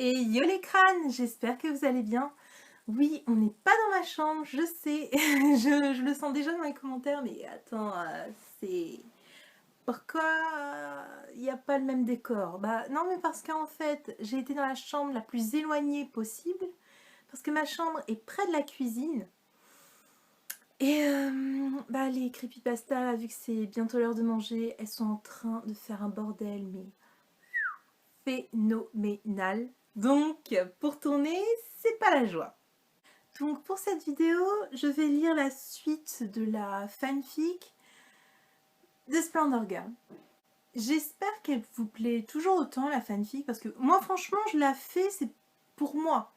Et yo les crânes, j'espère que vous allez bien. Oui, on n'est pas dans ma chambre, je sais, je le sens déjà dans les commentaires, mais attends, c'est... Pourquoi il n'y a pas le même décor? Bah non, mais parce qu'en fait, j'ai été dans la chambre la plus éloignée possible, parce que ma chambre est près de la cuisine. Et bah les creepypasta, là, vu que c'est bientôt l'heure de manger, elles sont en train de faire un bordel, mais phénoménal. Donc, pour tourner, c'est pas la joie. Donc, pour cette vidéo, je vais lire la suite de la fanfic de Splendor Girl. J'espère qu'elle vous plaît toujours autant, la fanfic, parce que moi, franchement, je la fais, c'est pour moi.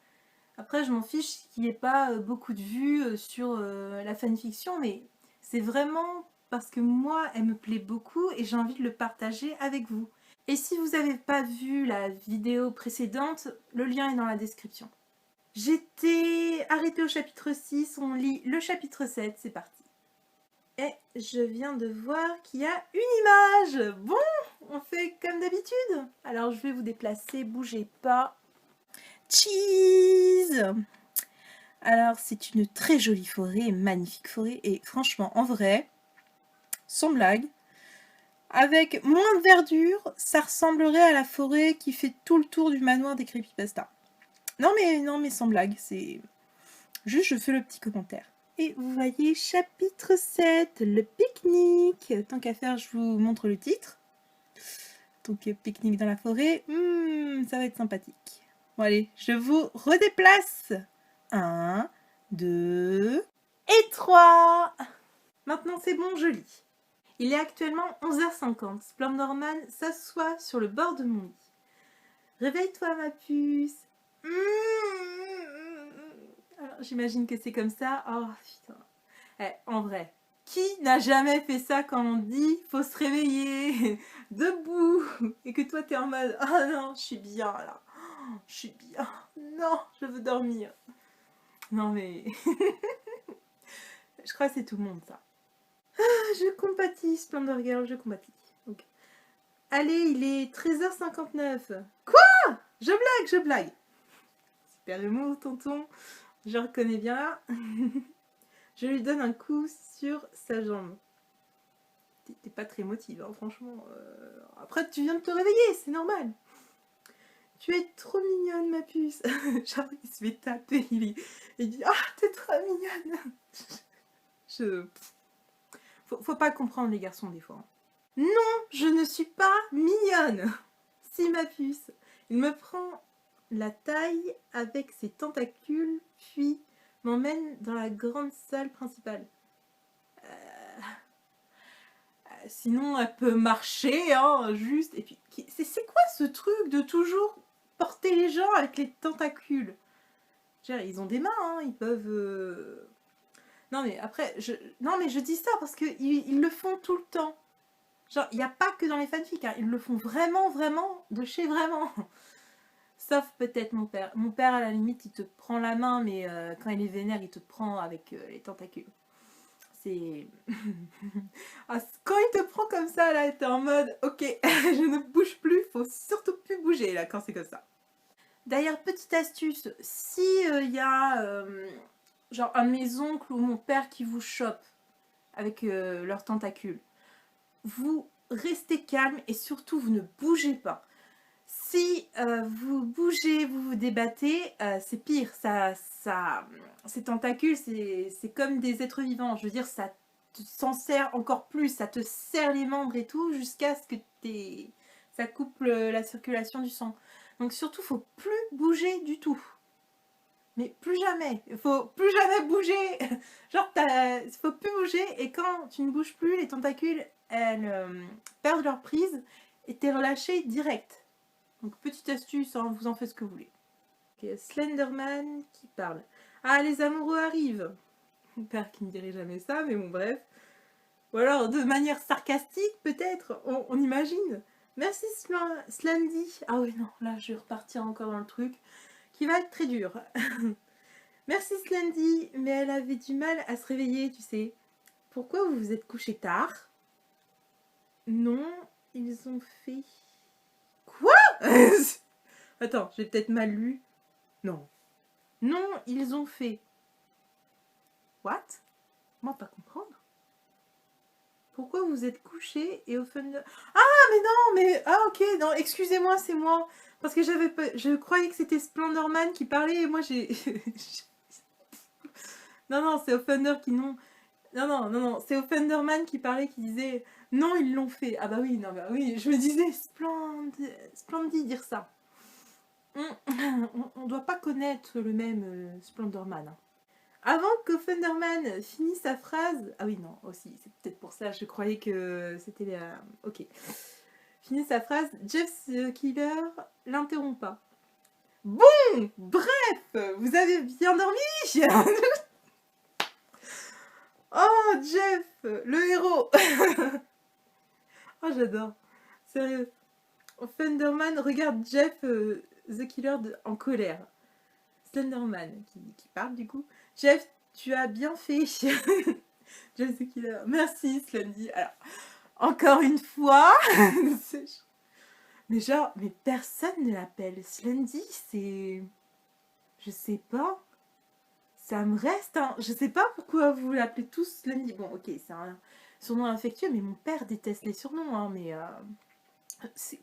Après, je m'en fiche qu'il n'y ait pas beaucoup de vues sur la fanfiction, mais c'est vraiment parce que moi, elle me plaît beaucoup et j'ai envie de le partager avec vous. Et si vous n'avez pas vu la vidéo précédente, le lien est dans la description. J'étais arrêtée au chapitre 6, on lit le chapitre 7, c'est parti. Et je viens de voir qu'il y a une image. Bon, on fait comme d'habitude. Alors je vais vous déplacer, bougez pas. Cheese. Alors c'est une très jolie forêt, magnifique forêt. Et franchement, en vrai, sans blague, avec moins de verdure, ça ressemblerait à la forêt qui fait tout le tour du manoir des creepypasta. Non mais sans blague, c'est... Juste je fais le petit commentaire. Et vous voyez, chapitre 7, le pique-nique. Tant qu'à faire, je vous montre le titre. Donc pique-nique dans la forêt, ça va être sympathique. Bon allez, je vous redéplace. 1, 2 et 3. Maintenant c'est bon, je lis. Il est actuellement 11h50. Splendorman s'assoit sur le bord de mon lit. Réveille-toi, ma puce. Alors, j'imagine que c'est comme ça. Oh putain. En vrai, qui n'a jamais fait ça quand on dit faut se réveiller debout et que toi t'es en mode oh non, je suis bien là. Je suis bien. Non, je veux dormir. Non mais je crois que c'est tout le monde ça. Je compatis, Splendor Girl, je compatis. Okay. Allez, il est 13h59. Quoi? Je blague. Super humour, tonton. Je reconnais bien là. Je lui donne un coup sur sa jambe. T'es pas très motive, hein, franchement. Après, tu viens de te réveiller, c'est normal. Tu es trop mignonne, ma puce. Genre, il se fait taper. Il dit ah, t'es trop mignonne. Faut pas comprendre les garçons des fois. Non, je ne suis pas mignonne. Si, ma puce. Il me prend la taille avec ses tentacules, puis m'emmène dans la grande salle principale. Sinon, elle peut marcher, hein, juste. Et puis, c'est quoi ce truc de toujours porter les gens avec les tentacules? Ils ont des mains, hein, ils peuvent... Non, mais après, non, mais je dis ça parce qu'ils le font tout le temps. Genre, il n'y a pas que dans les fanfics, hein, ils le font vraiment, vraiment, de chez vraiment. Sauf peut-être mon père. Mon père, à la limite, il te prend la main, mais quand il est vénère, il te prend avec les tentacules. C'est... Ah, quand il te prend comme ça, là, t'es en mode, ok, je ne bouge plus, faut surtout plus bouger, là, quand c'est comme ça. D'ailleurs, petite astuce, si y a, genre, un de mes oncles ou mon père qui vous chope avec leurs tentacules, vous restez calme et surtout, vous ne bougez pas. Si vous bougez, vous vous débattez, c'est pire. Ces tentacules, c'est comme des êtres vivants. Je veux dire, ça s'en sert encore plus. Ça te serre les membres et tout jusqu'à ce que ça coupe la circulation du sang. Donc surtout, faut plus bouger du tout. Mais plus jamais. Il faut plus jamais bouger. Genre, il faut plus bouger. Et quand tu ne bouges plus, les tentacules, elles perdent leur prise et t'es relâché direct. Donc petite astuce, hein, vous en faites ce que vous voulez. Okay, Slenderman qui parle. Ah, les amoureux arrivent. Mon père qui ne dirait jamais ça, mais bon, bref. Ou alors, de manière sarcastique, peut-être, on imagine. Merci Slendy. Ah oui, non, là, je vais repartir encore dans le truc, qui va être très dur. Merci Slendy, mais elle avait du mal à se réveiller, tu sais. Pourquoi vous vous êtes couché tard? Non, ils ont fait... Quoi? Attends, j'ai peut-être mal lu. Non. Non, ils ont fait. What? Moi, pas comprendre. Pourquoi vous êtes couché et Offender... Ah, mais non, mais... Ah, ok, non, excusez-moi, c'est moi. Parce que je croyais que c'était Splendorman qui parlait et moi, j'ai... Non, non, c'est Offender qui non... Non, non, non, non, c'est Offenderman qui parlait, qui disait... Non, ils l'ont fait. Ah bah oui, non, bah oui, je me disais, splendide dire ça. On doit pas connaître le même Splendorman. Avant que Thunderman finisse sa phrase... Ah oui, non, aussi, c'est peut-être pour ça, je croyais que c'était la... Ok. Finisse sa phrase, Jeff the Killer l'interrompt pas. Bon, bref, vous avez bien dormi. Oh, Jeff, le héros. Oh, j'adore. Sérieux. Thunderman regarde Jeff the Killer en colère. Slenderman qui parle du coup. Jeff, tu as bien fait. Jeff the Killer. Merci Slendy. Alors, encore une fois. Mais genre, mais personne ne l'appelle Slendy. C'est... Je sais pas. Ça me reste, hein. Je sais pas pourquoi vous l'appelez tous Slendy. Bon, ok, c'est un surnom affectueux, mais mon père déteste les surnoms, hein. Mais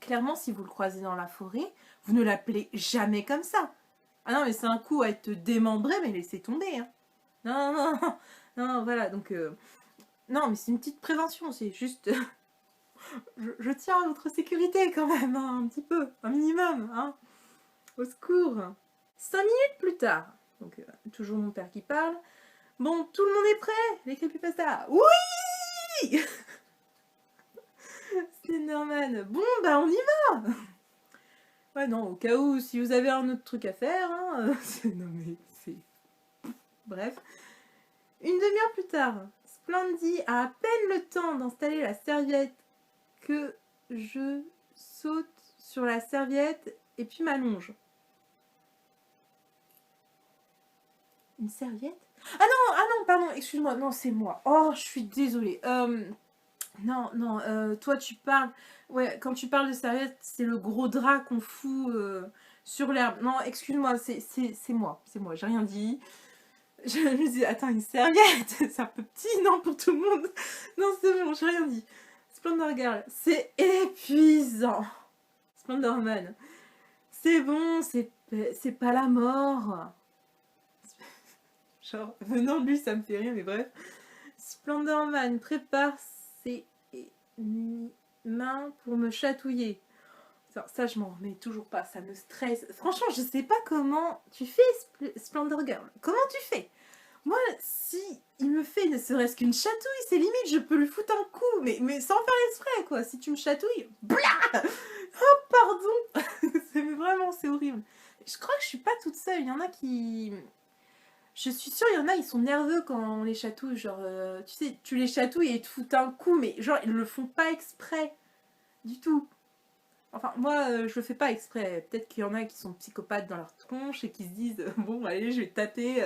clairement, si vous le croisez dans la forêt, vous ne l'appelez jamais comme ça. Ah non, mais c'est un coup à être démembré, mais laissez tomber, hein. Non, non, non, non, voilà, donc... Non, mais c'est une petite prévention, c'est juste... je tiens à votre sécurité quand même, hein, un petit peu, un minimum, hein. Au secours. 5 minutes plus tard, donc toujours mon père qui parle. Bon, tout le monde est prêt, les creepypasta. Oui. Slenderman. Bon, bah on y va. Ouais, non, au cas où, si vous avez un autre truc à faire, hein, non mais c'est... Bref. Une demi-heure plus tard, Splendy a à peine le temps d'installer la serviette que je saute sur la serviette et puis m'allonge. Une serviette? Ah non, pardon, excuse-moi, non, c'est moi. Oh, je suis désolée. Non, non, toi tu parles... Ouais, quand tu parles de serviette, c'est le gros drap qu'on fout sur l'herbe. Non, excuse-moi, c'est moi, j'ai rien dit. Je me dis, attends, une serviette, c'est un peu petit, non, pour tout le monde. Non, c'est bon, j'ai rien dit. Splendor Girl, c'est épuisant. Splendorman, c'est bon, c'est pas la mort. Genre, venant de lui, ça me fait rire, mais bref. Splendorman prépare ses mains pour me chatouiller. Ça, je m'en remets toujours pas, ça me stresse. Franchement, je sais pas comment tu fais, Splendor Girl. Comment tu fais? Moi, si il me fait ne serait-ce qu'une chatouille, c'est limite, je peux lui foutre un coup, mais sans faire exprès, quoi. Si tu me chatouilles, blah. Oh, pardon. Vraiment, c'est horrible. Je crois que je suis pas toute seule. Il y en a qui... Je suis sûre, il y en a, ils sont nerveux quand on les chatouille. Genre, tu sais, tu les chatouilles et ils te foutent un coup, mais genre, ils le font pas exprès. Du tout. Enfin, moi, je le fais pas exprès. Peut-être qu'il y en a qui sont psychopathes dans leur tronche et qui se disent bon, allez, je vais taper.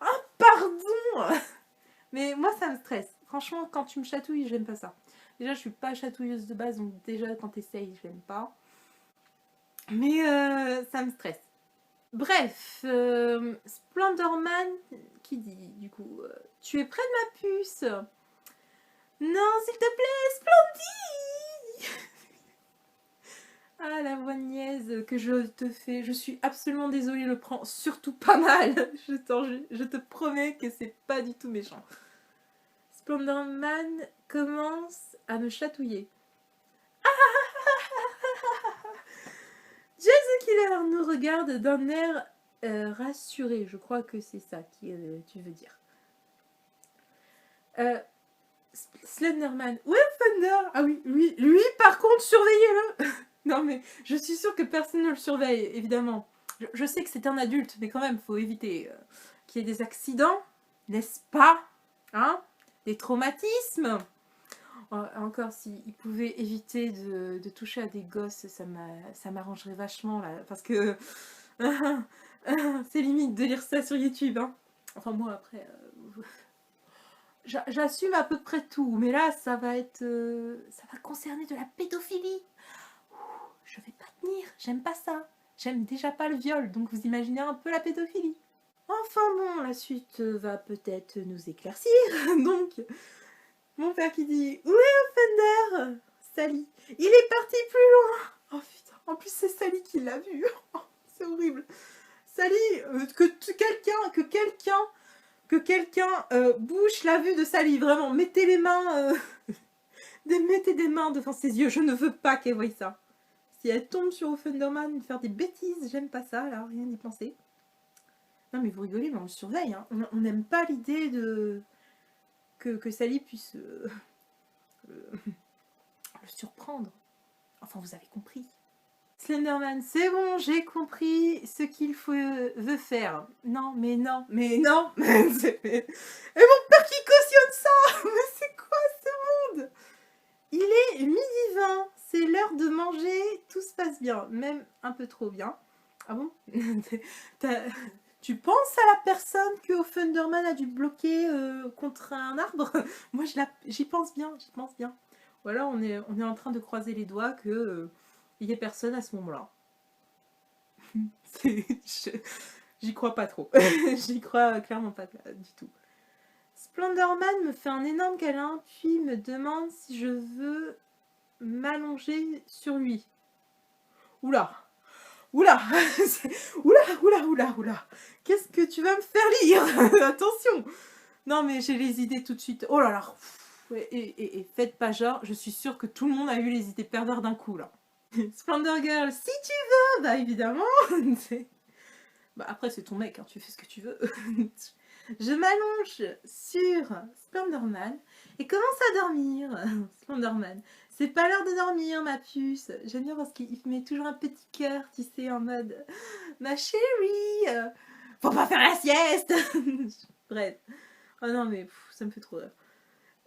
Ah, pardon. Mais moi, ça me stresse. Franchement, quand tu me chatouilles, j'aime pas ça. Déjà, je suis pas chatouilleuse de base, donc déjà, quand t'essayes, j'aime pas. Mais ça me stresse. Bref, Splendorman qui dit, du coup, tu es près de ma puce. Non, s'il te plaît, Splendy. Ah, la voix niaise que je te fais. Je suis absolument désolée, le prends surtout pas mal. Je te promets que c'est pas du tout méchant. Splendorman commence à me chatouiller. Jay the Killer nous regarde d'un air rassuré. Je crois que c'est ça que tu veux dire. Slenderman. Ouais, Thunder. Ah oui, lui par contre, surveillez-le. Non mais, je suis sûre que personne ne le surveille, évidemment. Je sais que c'est un adulte, mais quand même, faut éviter qu'il y ait des accidents, n'est-ce pas? Hein? Des traumatismes. Encore, s'il pouvait éviter de toucher à des gosses, ça m'arrangerait vachement, là. Parce que c'est limite de lire ça sur YouTube, hein. Enfin, moi, après... J'assume à peu près tout, mais là, ça va concerner de la pédophilie. Je vais pas tenir, j'aime pas ça. J'aime déjà pas le viol, donc vous imaginez un peu la pédophilie. Enfin bon, la suite va peut-être nous éclaircir. Donc, mon père qui dit: où est Offender? Sally. Il est parti plus loin. Oh putain, en plus c'est Sally qui l'a vu. Oh, c'est horrible. Sally, que quelqu'un bouche la vue de Sally. Vraiment, mettez les mains, mettez des mains devant ses yeux. Je ne veux pas qu'elle voie ça. Si elle tombe sur Offenderman, faire des bêtises, j'aime pas ça, là, rien d'y penser. Non mais vous rigolez, mais on le surveille, hein. On n'aime pas l'idée de... que Sally puisse le surprendre. Enfin, vous avez compris. Slenderman, c'est bon, j'ai compris ce qu'il veut faire. Non, mais non, mais non. Et mon père qui cautionne ça. Mais c'est quoi ce monde? Il est 12h20, c'est l'heure de manger, tout se passe bien, même un peu trop bien. Ah bon? Tu penses à la personne que Offenderman a dû bloquer contre un arbre? Moi, j'y pense bien, j'y pense bien. Ou alors, on est en train de croiser les doigts que il n'y ait personne à ce moment-là. J'y crois pas trop. J'y crois clairement pas du tout. Splendorman me fait un énorme câlin, puis me demande si je veux m'allonger sur lui. Oula! Oula! Oula! Qu'est-ce que tu vas me faire lire? Attention! Non mais j'ai les idées tout de suite. Oh là là! Et faites pas genre, je suis sûre que tout le monde a eu les idées perverses d'un coup là. Splendor Girl, si tu veux! Bah évidemment! Bah après c'est ton mec, hein, tu fais ce que tu veux. Je m'allonge sur Splendorman et commence à dormir. Splendorman, c'est pas l'heure de dormir ma puce. J'aime bien parce qu'il met toujours un petit cœur, tu sais, en mode ma chérie, faut pas faire la sieste. Bref. Oh non mais ça me fait trop rire.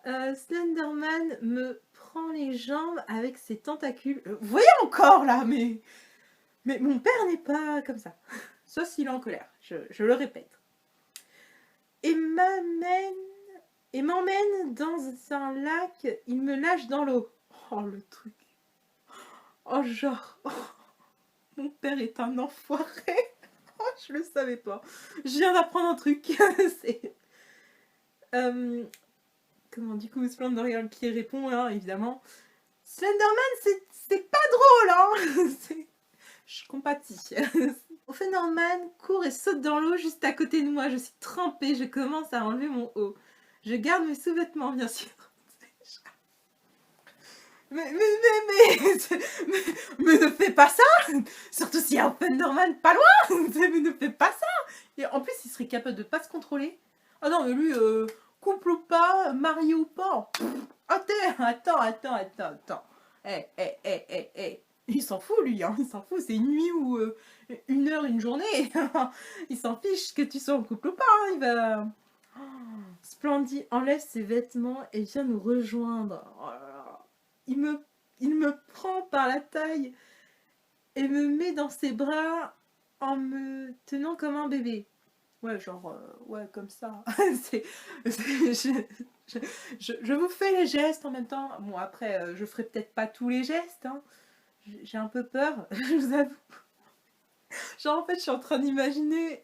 Slenderman me prend les jambes avec ses tentacules. Vous voyez encore là, mais mon père n'est pas comme ça. Sauf s'il est en colère, je le répète. Et m'emmène dans un lac, il me lâche dans l'eau. Oh le truc. Oh genre. Oh, mon père est un enfoiré. Oh, je le savais pas. Je viens d'apprendre un truc. C'est... comment du coup Splendor Girl qui répond hein, évidemment. Slenderman c'est pas drôle hein. Je compatis. Offenderman court et saute dans l'eau juste à côté de moi. Je suis trempée, je commence à enlever mon haut. Je garde mes sous-vêtements, bien sûr. Mais ne fais pas ça. Surtout s'il y a Offenderman pas loin. Mais ne fais pas ça. Et en plus, il serait capable de pas se contrôler. Ah non, mais lui, couple ou pas, marié ou pas. Attends. Eh. Il s'en fout, lui, hein. Il s'en fout, c'est une nuit ou une heure, une journée. Il s'en fiche que tu sois en couple ou pas. Hein. Il va... Oh, Splendid enlève ses vêtements et vient nous rejoindre. Oh là là. Il me prend par la taille et me met dans ses bras en me tenant comme un bébé. Ouais, genre, ouais, comme ça. Je vous fais les gestes en même temps. Bon, après, je ferai peut-être pas tous les gestes. Hein. J'ai un peu peur, je vous avoue. Genre, en fait, je suis en train d'imaginer...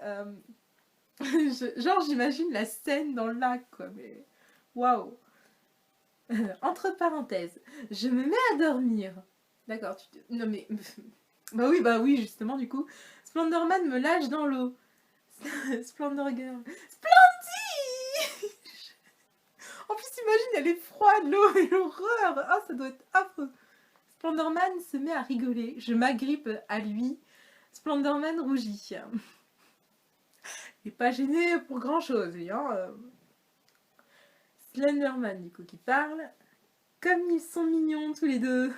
genre, j'imagine la scène dans le lac, quoi. Mais waouh. Entre parenthèses, je me mets à dormir. D'accord, non mais... bah oui, justement, du coup. Splendorman me lâche dans l'eau. Splendor Girl. Splendid. En plus, imagine, elle est froide, l'eau, et l'horreur. Ah, ça doit être affreux. Splendorman se met à rigoler. Je m'agrippe à lui. Splendorman rougit. Il n'est pas gêné pour grand-chose, lui. Hein. Slenderman, du coup, qui parle. Comme ils sont mignons, tous les deux.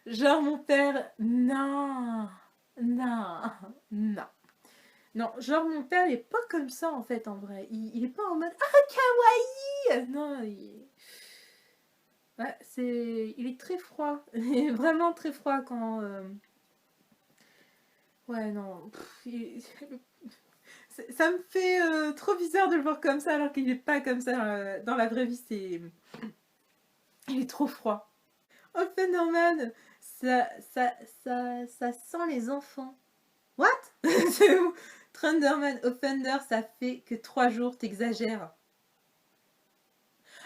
Genre, mon père... Non, genre, mon père, il est pas comme ça, en fait, en vrai. Il est pas en mode... Ah, kawaii. Non, ouais, il est très froid. Il est vraiment très froid quand... Ouais, non. Ça me fait trop bizarre de le voir comme ça alors qu'il n'est pas comme ça dans la vraie vie. Il est trop froid. Offenderman Ça sent les enfants. What? C'est où? Thunderman Offender, ça fait que 3 jours, t'exagères.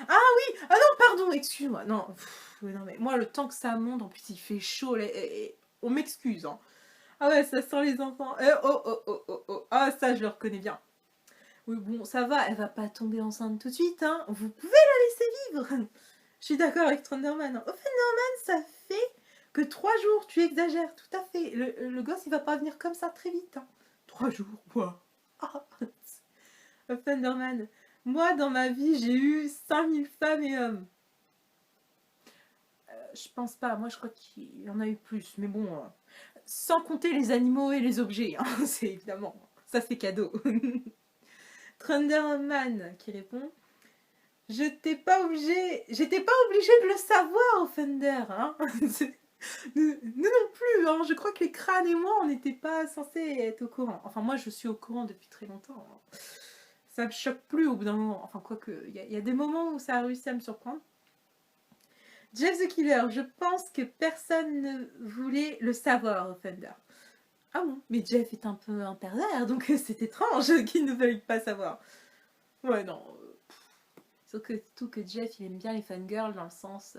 Ah oui! Ah non, pardon, excuse-moi. Non, non, mais moi, le temps que ça monte, en plus, il fait chaud. On m'excuse, hein. Ah ouais, ça sent les enfants. Oh, oh, oh, oh, oh. Ah, ça, je le reconnais bien. Oui, bon, ça va, elle va pas tomber enceinte tout de suite, hein. Vous pouvez la laisser vivre. Je suis d'accord avec Thunderman. Thunderman, ça fait que 3 jours, tu exagères, tout à fait. Le gosse, il va pas venir comme ça très vite, hein. 3 jours, quoi. Ah. Thunderman. Moi, dans ma vie, j'ai eu 5000 femmes et hommes. Je pense pas, moi je crois qu'il y en a eu plus, mais bon, sans compter les animaux et les objets, hein, c'est évidemment, ça c'est cadeau. Thunderman qui répond, j'étais pas obligée de le savoir, Thunder, hein. Nous non plus, hein. Je crois que les crânes et moi, on n'était pas censés être au courant. Enfin, moi je suis au courant depuis très longtemps, hein. Ça me choque plus au bout d'un moment, enfin quoique, il y a des moments où ça a réussi à me surprendre. Jeff the Killer, je pense que personne ne voulait le savoir, Thunder. Ah bon, mais Jeff est un peu un pervers, donc c'est étrange qu'il ne veuille pas savoir. Ouais, non. Surtout que Jeff, il aime bien les fangirls dans le sens...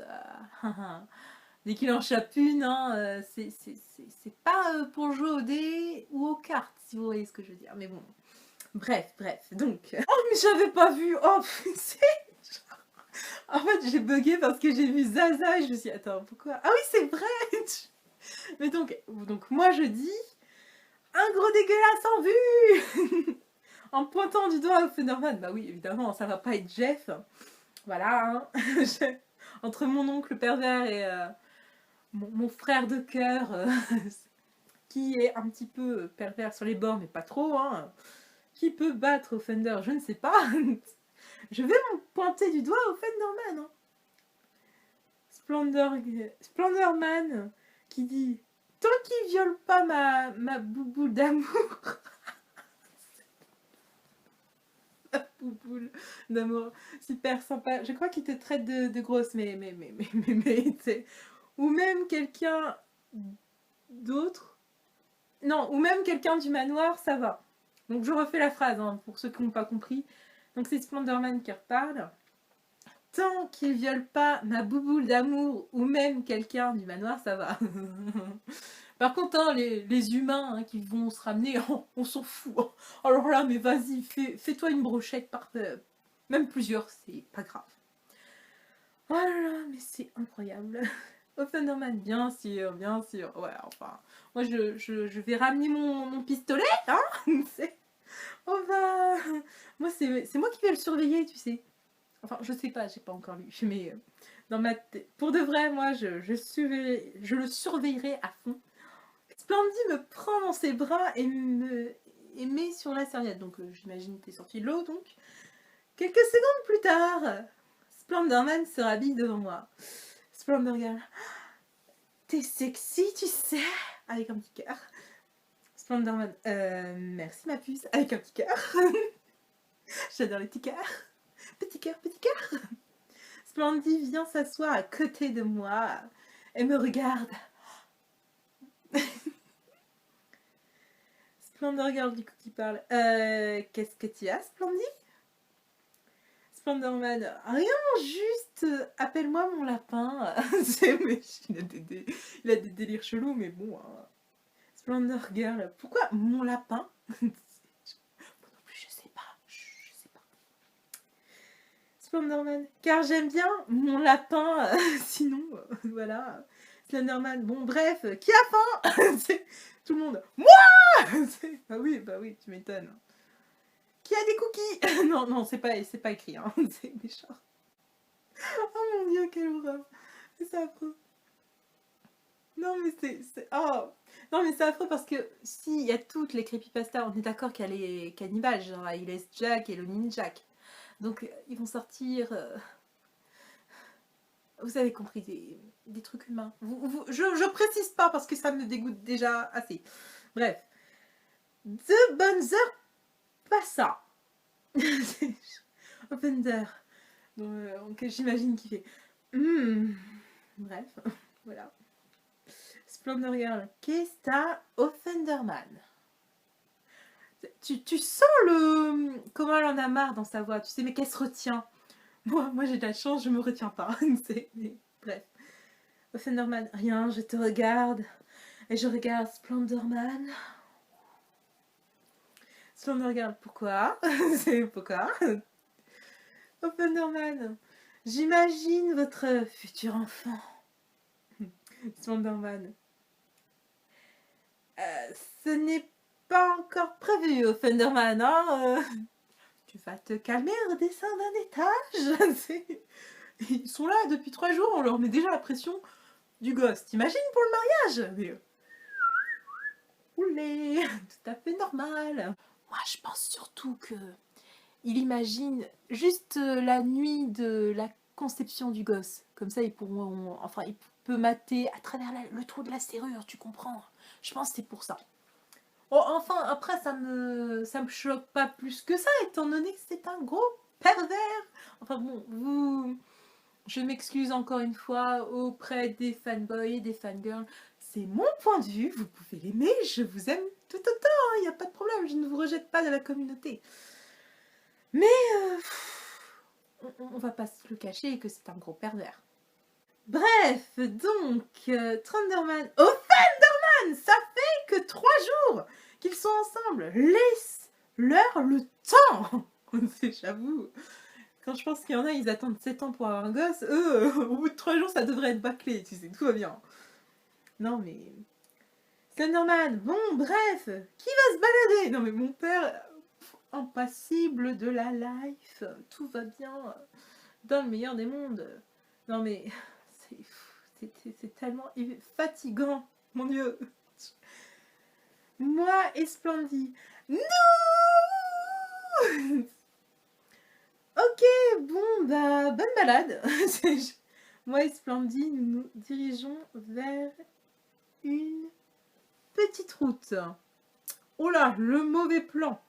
dès qu'il en chope une, hein, c'est pas pour jouer au dés ou aux cartes, si vous voyez ce que je veux dire. Mais bon, bref, donc... Oh, mais j'avais pas vu. Oh, c'est... En fait, j'ai bugué parce que j'ai vu Zaza et je me suis dit, attends, pourquoi? Ah oui, c'est vrai. Mais donc moi je dis, un gros dégueulasse en vue. En pointant du doigt au Thunderman. Bah oui, évidemment, ça va pas être Jeff. Voilà, hein. Entre mon oncle pervers et mon frère de cœur, qui est un petit peu pervers sur les bords, mais pas trop, hein. Qui peut battre Offender? Je ne sais pas. Je vais me pointer du doigt au Thunderman, hein. Splendorman qui dit, tant qu'il viole pas ma bouboule d'amour. Ma bouboule d'amour, super sympa. Je crois qu'il te traite de grosse, mais ou même quelqu'un d'autre. Non, ou même quelqu'un du manoir, ça va. Donc je refais la phrase, hein, pour ceux qui n'ont pas compris. Donc c'est Splendorman qui reparle. Tant qu'il viole pas ma bouboule d'amour ou même quelqu'un du manoir, ça va. Par contre, hein, les humains, hein, qui vont se ramener, on s'en fout. Alors là, mais vas-y, fais-toi une brochette par même plusieurs, c'est pas grave. Oh là là, mais c'est incroyable. Au Thunderman, bien sûr, bien sûr. Ouais, enfin, moi je vais ramener mon pistolet, hein. On va... Moi, c'est moi qui vais le surveiller, tu sais. Enfin, je sais pas, j'ai pas encore lu, mais dans ma tête, pour de vrai, moi, je le surveillerai à fond. Splendid me prend dans ses bras et me met sur la serviette. Donc, j'imagine que t'es sorti de l'eau, donc. Quelques secondes plus tard, Splendorman se rhabille devant moi. Splendor Girl, t'es sexy, tu sais, avec un petit cœur. Splendorman, merci ma puce, avec un petit cœur. J'adore les petits cœurs. Petit cœur, petit cœur. Splendid vient s'asseoir à côté de moi et me regarde. Splendor Girl du coup qui parle. Qu'est-ce que tu as, Splendid? Splendorman, rien, juste appelle-moi mon lapin. Il a des délires chelous, mais bon. Hein. Splendor Girl, pourquoi mon lapin? Moi non plus, je sais pas. Splendorman, car j'aime bien mon lapin, sinon, voilà. Slenderman, bon bref, qui a faim? Tout le monde, moi. Bah oui, tu m'étonnes. Qui a des cookies? Non, c'est pas écrit, hein. C'est méchant. Oh mon dieu, quelle horreur. C'est affreux. Non mais c'est... Oh. Non mais c'est affreux parce que si il y a toutes les creepypastas, on est d'accord qu'il y a les cannibales, genre Iles Jack et le Ninjak. Donc ils vont sortir... Vous avez compris, des trucs humains. Je précise pas parce que ça me dégoûte déjà assez. Bref. De bonnes heures passa. Offender. Donc j'imagine qu'il fait... Bref, voilà. Splendor Girl, qu'est-ce que t'as au Thunderman? Tu sens le... Comment elle en a marre dans sa voix, tu sais, mais qu'elle se retient. Moi j'ai de la chance, je me retiens pas. Bref. Au Thunderman, rien, je te regarde. Et je regarde Splendorman. Splendor Girl, pourquoi? C'est pourquoi? Au Thunderman, j'imagine votre futur enfant. Splendorman. Ce n'est pas encore prévu au Thunderman, hein? Tu vas te calmer, redescends d'un étage. Ils sont là depuis 3 jours, on leur met déjà la pression du gosse. T'imagines pour le mariage? Mais... Oulé, tout à fait normal. Moi, je pense surtout que il imagine juste la nuit de la conception du gosse. Comme ça, ils pourront... Enfin, il peut mater à travers le trou de la serrure, tu comprends? Je pense que c'est pour ça. Oh, enfin, après, ça me choque pas plus que ça, étant donné que c'est un gros pervers. Enfin bon, je m'excuse encore une fois auprès des fanboys et des fangirls. C'est mon point de vue, vous pouvez l'aimer, je vous aime tout autant, il n'y a pas de problème, je ne vous rejette pas de la communauté. Mais on va pas se le cacher que c'est un gros pervers. Bref, donc, Thunderman... Oh, Thunderman, ça fait que 3 jours qu'ils sont ensemble. Laisse-leur le temps. J'avoue, quand je pense qu'il y en a, ils attendent 7 ans pour avoir un gosse, eux, au bout de 3 jours, ça devrait être bâclé, tu sais, tout va bien. Non mais... Thunderman, bon, bref, qui va se balader? Non mais mon père, impassible de la life, tout va bien, dans le meilleur des mondes. Non mais... C'est tellement fatigant, mon Dieu. Moi et Splendid. Non. Ok, bon, bah, bonne balade. Moi et Splendid, nous nous dirigeons vers une petite route. Oh là, le mauvais plan.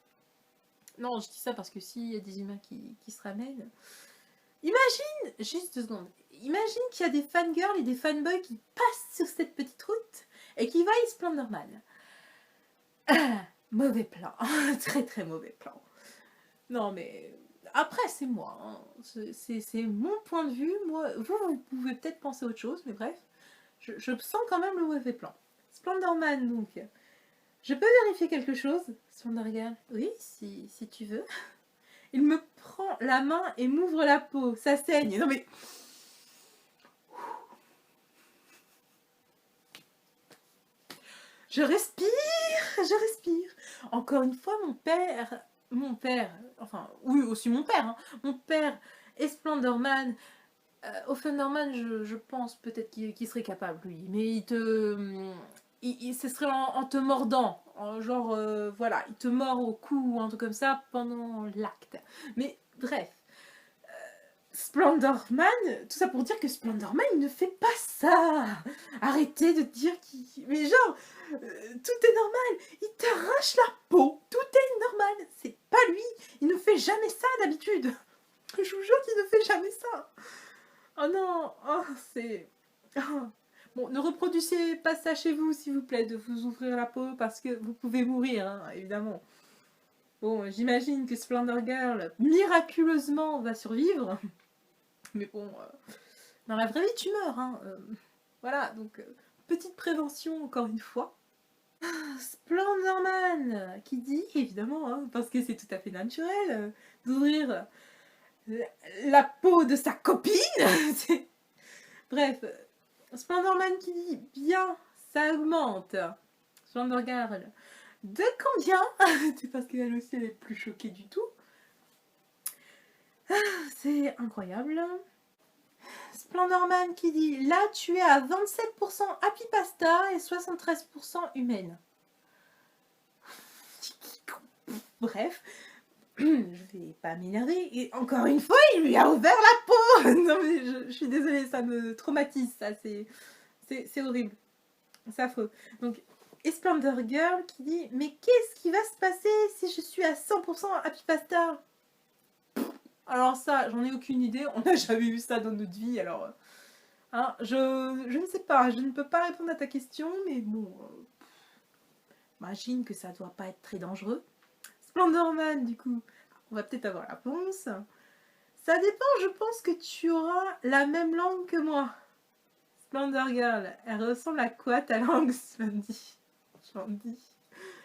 Non, je dis ça parce que s'il y a des humains qui se ramènent... Imagine, juste 2 secondes, imagine qu'il y a des fangirls et des fanboys qui passent sur cette petite route et qui voient Splendorman. Mauvais plan, très très mauvais plan. Non mais, après c'est moi, hein. C'est mon point de vue, moi, vous pouvez peut-être penser autre chose, mais bref, je sens quand même le mauvais plan. Splendorman donc, je peux vérifier quelque chose? Splendor Girl, oui, si tu veux. Il me prend la main et m'ouvre la peau. Ça saigne. Non mais... Je respire. Encore une fois, mon père, enfin, oui, aussi mon père, hein, mon père est Splendorman. Au Thunderman, je pense peut-être qu'il serait capable, lui. Mais ce serait en te mordant. Genre, voilà, il te mord au cou ou un truc comme ça pendant l'acte. Mais bref. Splendorman, tout ça pour dire que Splendorman, il ne fait pas ça. Arrêtez de dire qu'il... Mais genre, tout est normal. Il t'arrache la peau. Tout est normal. C'est pas lui. Il ne fait jamais ça d'habitude. Je vous jure qu'il ne fait jamais ça. Oh non, oh, c'est... Oh. Bon, ne reproduisez pas ça chez vous, s'il vous plaît, de vous ouvrir la peau parce que vous pouvez mourir, hein, évidemment. Bon, j'imagine que Splendor Girl, miraculeusement, va survivre. Mais bon, dans la vraie vie, tu meurs, hein. Voilà, donc, petite prévention, encore une fois. Splendorman, qui dit, évidemment, hein, parce que c'est tout à fait naturel, d'ouvrir la peau de sa copine. Bref, Splendorman qui dit, bien, ça augmente. Splendor Girl, de combien? C'est parce qu'elle aussi, elle est plus choquée du tout. C'est incroyable. Splendorman qui dit, là tu es à 27% Happy Pasta et 73% humaine. Bref, je vais pas m'énerver. Et encore une fois, il lui a ouvert la peau. Non mais je suis désolée, ça me traumatise, ça, c'est horrible. C'est affreux. Donc, et Splendor Girl qui dit, mais qu'est-ce qui va se passer si je suis à 100% Happy Pasta? Alors ça, j'en ai aucune idée, on n'a jamais vu ça dans notre vie, alors Hein, je ne sais pas, je ne peux pas répondre à ta question, mais bon, imagine que ça doit pas être très dangereux. Splendorman, du coup, on va peut-être avoir la réponse. Ça dépend, je pense que tu auras la même langue que moi. Splendor Girl, elle ressemble à quoi ta langue, Splendie?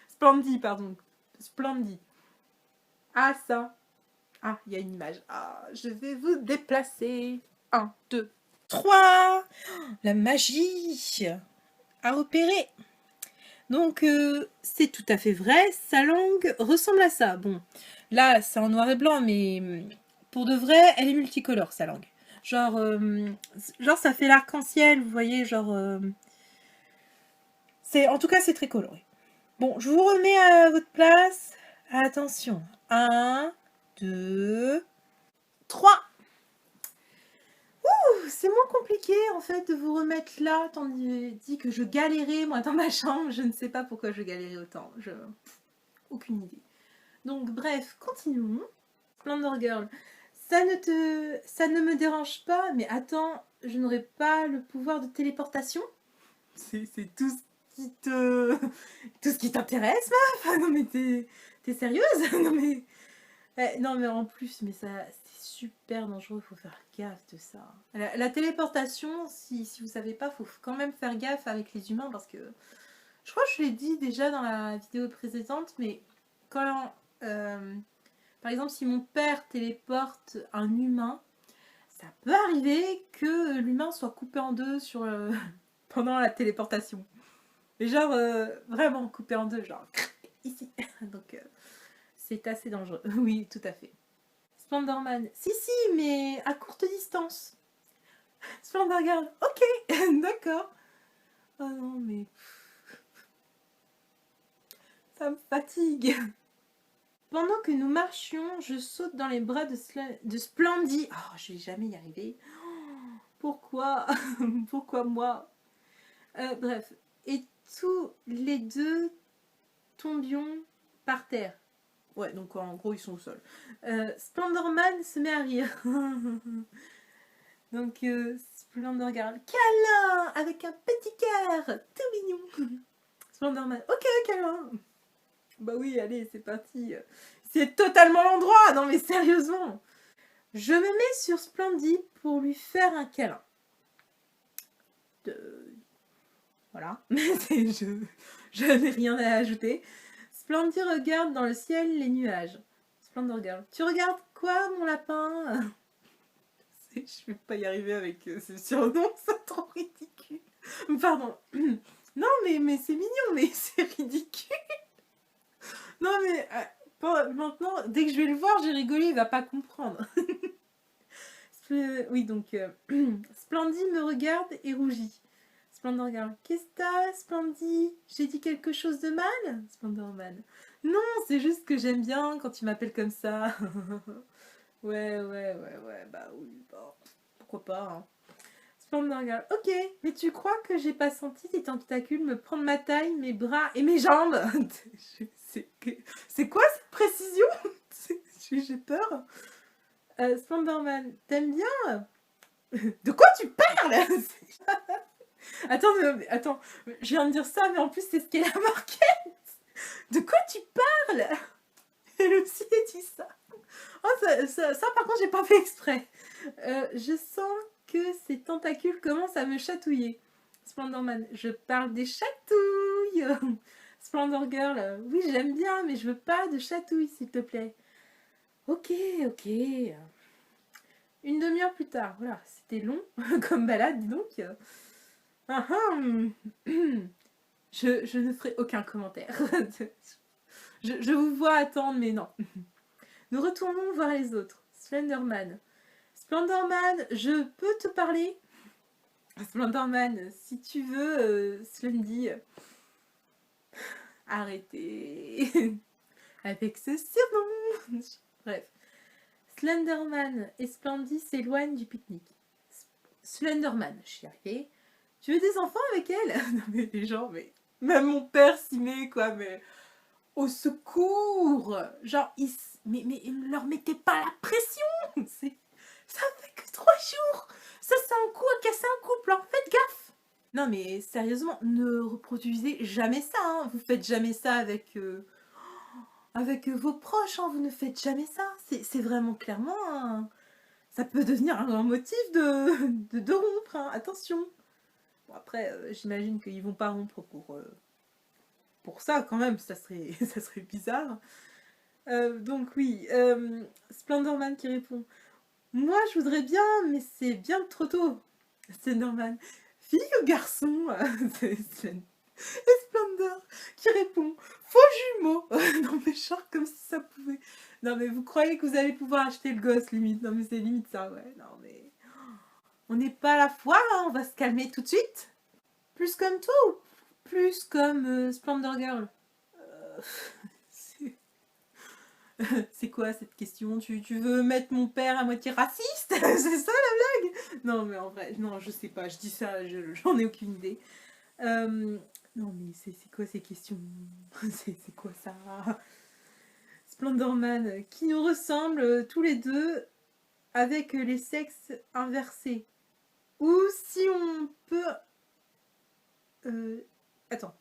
Splendie, pardon. Splendie. Ah, ça. Ah, il y a une image. Ah, je vais vous déplacer. 1, 2, 3. La magie à opérer. Donc, c'est tout à fait vrai. Sa langue ressemble à ça. Bon, là, c'est en noir et blanc, mais pour de vrai, elle est multicolore, sa langue. Genre ça fait l'arc-en-ciel, vous voyez, en tout cas, c'est très coloré. Bon, je vous remets à votre place. Attention. 1, 2, 3. C'est moins compliqué en fait de vous remettre là, tandis que je galérais moi dans ma chambre. Je ne sais pas pourquoi je galérais autant. Aucune idée. Donc bref, continuons. Splendor Girl. Ça ne me dérange pas, mais attends, je n'aurai pas le pouvoir de téléportation? C'est tout ce qui te... tout ce qui t'intéresse, meuf? Non mais t'es sérieuse? Non mais en plus, mais ça c'est super dangereux, il faut faire gaffe de ça. La téléportation, si vous savez pas, faut quand même faire gaffe avec les humains parce que je crois que je l'ai dit déjà dans la vidéo précédente, mais quand par exemple si mon père téléporte un humain, ça peut arriver que l'humain soit coupé en deux pendant la téléportation. Mais genre vraiment coupé en deux, genre ici. Donc c'est assez dangereux. Oui, tout à fait. Splendorman. Si, mais à courte distance. Splendor Girl. Ok, d'accord. Oh non, mais ça me fatigue. Pendant que nous marchions, je saute dans les bras de Splendie. Oh, je vais jamais y arriver. Pourquoi? Pourquoi moi? Bref. Et tous les deux tombions par terre. Ouais, donc en gros, ils sont au sol. Splendorman se met à rire. Donc, Splendor Girl. Câlin avec un petit cœur. Tout mignon. Splendorman. Ok, câlin. Bah oui, allez, c'est parti. C'est totalement l'endroit. Non, mais sérieusement. Je me mets sur Splendie pour lui faire un câlin. Voilà. je n'ai rien à ajouter. Splendie regarde dans le ciel les nuages. Splendor Girl. Tu regardes quoi, mon lapin? Je vais pas y arriver avec ce surnom, c'est trop ridicule. Pardon. Non, mais c'est mignon, mais c'est ridicule. Non, mais maintenant, dès que je vais le voir, j'ai rigolé, il va pas comprendre. Oui, donc, Splendie me regarde et rougit. Splendor Girl. Qu'est-ce que t'as, Splendie? J'ai dit quelque chose de mal? Splendorman. Non, c'est juste que j'aime bien quand tu m'appelles comme ça. Ouais, bah oui, bah, pourquoi pas, hein. Splendor Girl. Ok, mais tu crois que j'ai pas senti tes tentacules me prendre ma taille, mes bras et mes jambes? C'est quoi cette précision? J'ai peur. Splendorman, t'aimes bien? De quoi tu parles? Attends, je viens de dire ça, mais en plus c'est ce qu'elle a marqué. De quoi tu parles? Elle aussi a dit ça. Oh, ça par contre, j'ai pas fait exprès. Je sens que ces tentacules commencent à me chatouiller. Splendorman, je parle des chatouilles. Splendor Girl, oui, j'aime bien, mais je veux pas de chatouilles, s'il te plaît. Ok. Une demi-heure plus tard, voilà, c'était long comme balade, dis donc. Je ne ferai aucun commentaire. je vous vois attendre, mais non. Nous retournons voir les autres. Slenderman. Splendorman, je peux te parler? Splendorman, si tu veux, Slendy. Arrêtez. Avec ce surnom. Bref. Slenderman et Splendy s'éloignent du pique-nique. Slenderman, je suis arrivée. Tu veux des enfants avec elle? Non mais les gens, mais... Même mon père s'y met, quoi, mais... Au secours! Genre, mais ne leur mettez pas la pression! Ça fait que 3 jours! Ça, c'est un coup à casser un couple, hein. Faites gaffe. Non, mais sérieusement, ne reproduisez jamais ça, hein. Vous faites jamais ça avec vos proches, hein. Vous ne faites jamais ça. C'est vraiment clairement ça peut devenir un motif de rompre, hein. Attention. Bon, après, j'imagine qu'ils vont pas rompre pour ça quand même, ça serait, ça serait bizarre. Donc oui, Splendorman qui répond. Moi, je voudrais bien, mais c'est bien trop tôt. C'est normal. Fille ou garçon C'est Splendor qui répond. Faux jumeau. Non mais genre comme si ça pouvait... Non mais vous croyez que vous allez pouvoir acheter le gosse limite. Non mais c'est limite ça, ouais. Non mais... On n'est pas à la foire, hein, on va se calmer tout de suite. Plus comme toi ou plus comme Splendor Girl C'est quoi cette question? Tu veux mettre mon père à moitié raciste? C'est ça la blague? Non mais en vrai, non je sais pas, je dis ça, j'en ai aucune idée. Non mais c'est quoi ces questions? C'est quoi ça? Splendorman, qui nous ressemble tous les deux avec les sexes inversés. Ou si on peut... attends.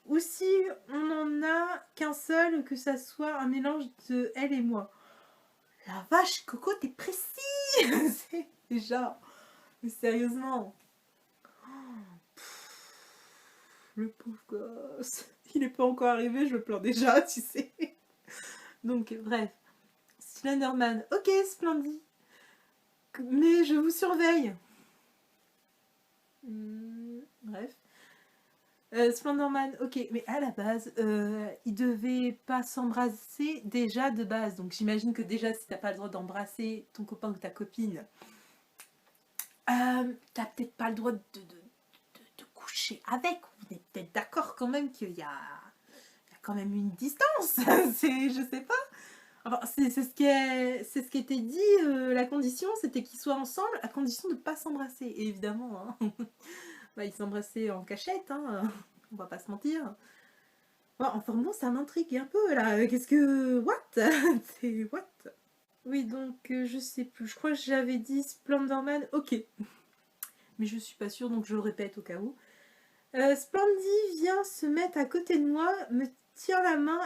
Ou si on n'en a qu'un seul, que ça soit un mélange de elle et moi. La vache, Coco, t'es précis. C'est déjà... Mais sérieusement. Le pauvre gosse. Il n'est pas encore arrivé, je le plains déjà, tu sais. Donc, bref. Slenderman. Ok, Splendid. Mais je vous surveille. Bref. Splendorman, ok, mais à la base, ils devaient pas s'embrasser déjà de base. Donc j'imagine que déjà, si t'as pas le droit d'embrasser ton copain ou ta copine, t'as peut-être pas le droit de coucher avec. On est peut-être d'accord quand même qu'il y a quand même une distance. Je sais pas. Enfin, c'est ce qui était dit, la condition, c'était qu'ils soient ensemble à condition de pas s'embrasser. Et évidemment, hein, bah, ils s'embrassaient en cachette, hein, on va pas se mentir. Bon, enfin bon, ça m'intrigue un peu là. Qu'est-ce que... What? C'est what? Oui, donc je sais plus. Je crois que j'avais dit Splendorman. Ok. Mais je suis pas sûre, donc je le répète au cas où. Splendy vient se mettre à côté de moi, me tient la main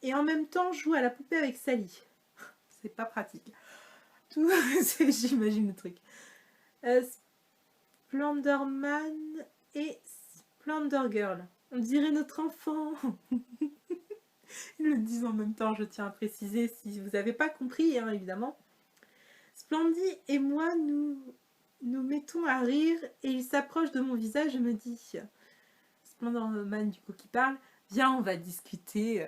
et en même temps joue à la poupée avec Sally. C'est pas pratique. Tout, j'imagine le truc. Splendorman et Splendor Girl. On dirait notre enfant. Ils le disent en même temps, je tiens à préciser, si vous n'avez pas compris, hein, évidemment. Splendid et moi, nous mettons à rire et il s'approche de mon visage et me dit, Splendorman du coup qui parle, viens, on va discuter.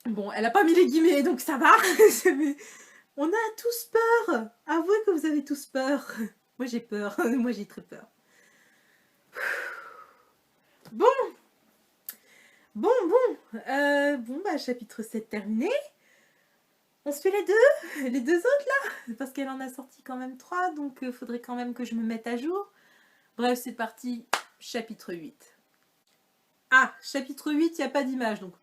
Bon, elle a pas mis les guillemets, donc ça va. Mais on a tous peur. Avouez que vous avez tous peur. Moi j'ai peur, moi j'ai très peur. Bon, bah chapitre 7 terminé. On se fait les deux autres là, parce qu'elle en a sorti quand même 3, donc il faudrait quand même que je me mette à jour. Bref, c'est parti, chapitre 8. Ah, chapitre 8, il n'y a pas d'image, donc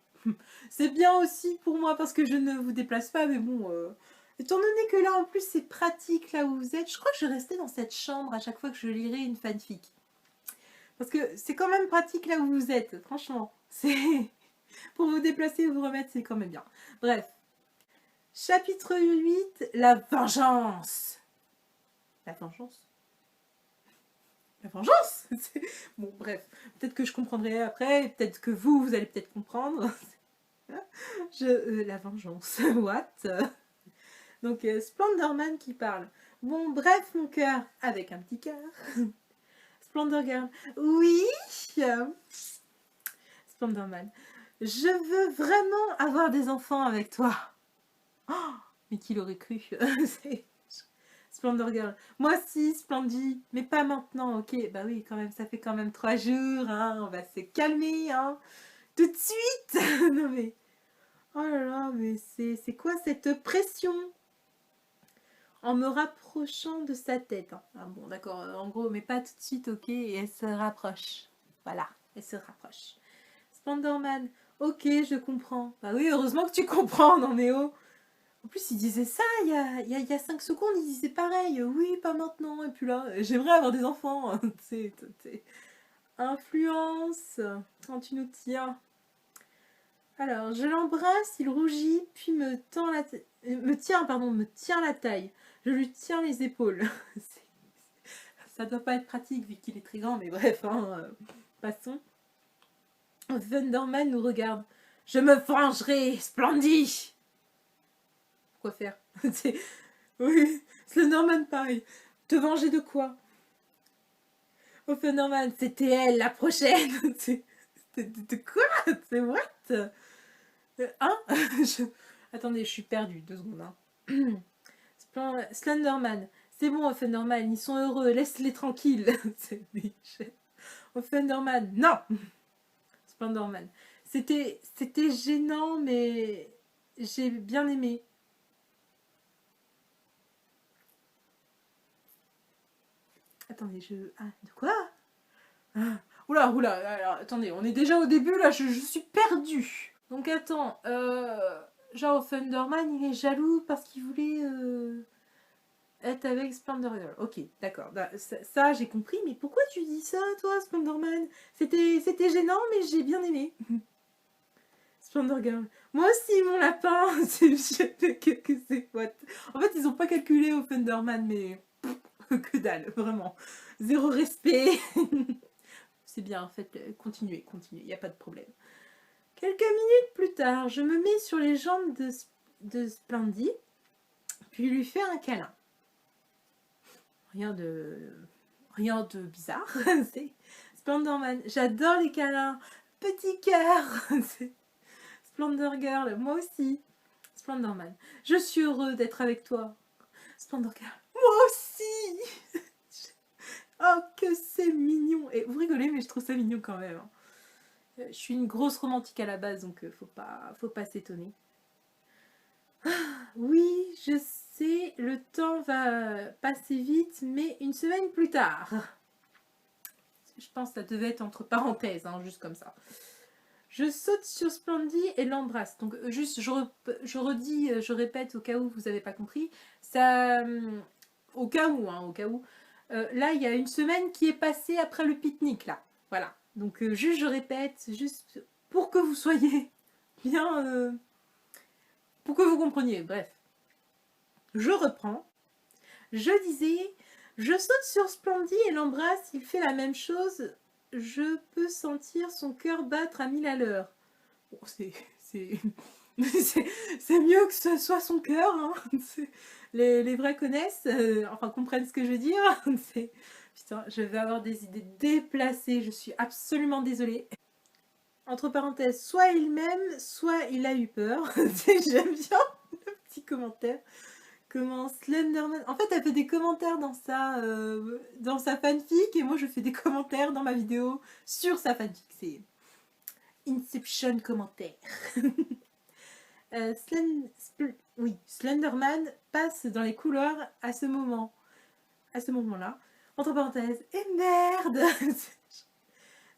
c'est bien aussi pour moi parce que je ne vous déplace pas, mais bon, étant donné que là en plus c'est pratique là où vous êtes, je crois que je vais rester dans cette chambre à chaque fois que je lirai une fanfic. Parce que c'est quand même pratique là où vous êtes, franchement. C'est pour vous déplacer et vous remettre, c'est quand même bien. Bref. Chapitre 8, la vengeance. La vengeance? La vengeance? Bon, bref. Peut-être que je comprendrai après, peut-être que vous allez peut-être comprendre. La vengeance. What? Donc, Splendorman qui parle. Bon, bref, mon cœur, avec un petit cœur. Splendor Girl. Oui. Splendorman. Je veux vraiment avoir des enfants avec toi. Oh, mais qui l'aurait cru? Splendor Girl. Moi si, Splendid, mais pas maintenant, ok? Bah oui, quand même, ça fait quand même 3 jours, hein, on va se calmer, hein, tout de suite. Non mais, oh là là, mais c'est quoi cette pression? En me rapprochant de sa tête. Hein. Ah bon, d'accord, en gros, mais pas tout de suite, ok? Et elle se rapproche. Voilà, elle se rapproche. Splendorman, ok, je comprends. Bah oui, heureusement que tu comprends, non mais oh. En plus, il disait ça il y a 5 secondes, il disait pareil. Oui, pas maintenant. Et puis là, j'aimerais avoir des enfants. C'est influence quand tu nous tiens. Alors, je l'embrasse, il rougit, puis me tient la taille. Je lui tiens les épaules. Ça doit pas être pratique vu qu'il est très grand, mais bref, hein, passons. Thunderman nous regarde. Je me vengerai, Splendid. Quoi faire? Oui, Slenderman pareil. Te venger de quoi? Oh Thunderman, c'était elle la prochaine. De quoi? C'est what? Hein? Attendez, je suis perdue, 2 secondes. Hein. Slenderman, c'est bon, Thunderman, ils sont heureux, laisse-les tranquilles. Thunderman, non. Slenderman, c'était gênant, mais j'ai bien aimé. Attendez, ah, de quoi? Oula, oula, alors, attendez, on est déjà au début, là, je suis perdue. Donc attends, genre Thunderman, il est jaloux parce qu'il voulait être avec Splendor Girl. Ok, d'accord, ça j'ai compris, mais pourquoi tu dis ça, toi, Splendorman? C'était gênant, mais j'ai bien aimé. Splendor Girl. Moi aussi, mon lapin. C'est what? En fait, ils ont pas calculé au Thunderman, mais que dalle, vraiment. Zéro respect. C'est bien, en fait, continuez, il n'y a pas de problème. Quelques minutes plus tard, je me mets sur les jambes de Splendid, puis lui fais un câlin. Rien de bizarre. C'est Splendorman. J'adore les câlins. Petit cœur. Splendor Girl, moi aussi. Splendorman. Je suis heureux d'être avec toi. Splendor Girl. Moi aussi. Oh, que c'est mignon. Et vous rigolez, mais je trouve ça mignon quand même. Je suis une grosse romantique à la base, donc faut pas s'étonner. Oui, je sais, le temps va passer vite, mais une semaine plus tard. Je pense que ça devait être entre parenthèses, hein, juste comme ça. Je saute sur Splendid et l'embrasse. Donc juste, je redis, je répète au cas où vous n'avez pas compris. Ça, au cas où. Là, il y a une semaine qui est passée après le pique-nique, là. Voilà. Donc juste, je répète, juste pour que vous soyez bien... pour que vous compreniez, bref. Je reprends. Je disais, je saute sur Splendid et l'embrasse, il fait la même chose. Je peux sentir son cœur battre à 1000 à l'heure. Bon, c'est mieux que ce soit son cœur. Hein. Les vrais connaissent, enfin comprennent ce que je veux dire. Putain, je vais avoir des idées déplacées, je suis absolument désolée. Entre parenthèses, soit il m'aime, soit il a eu peur. J'aime bien le petit commentaire. Comment Slenderman... En fait, elle fait des commentaires dans sa fanfic et moi, je fais des commentaires dans ma vidéo sur sa fanfic. C'est Inception commentaire. Slenderman passe dans les couloirs à ce moment-là. Entre parenthèses, et merde.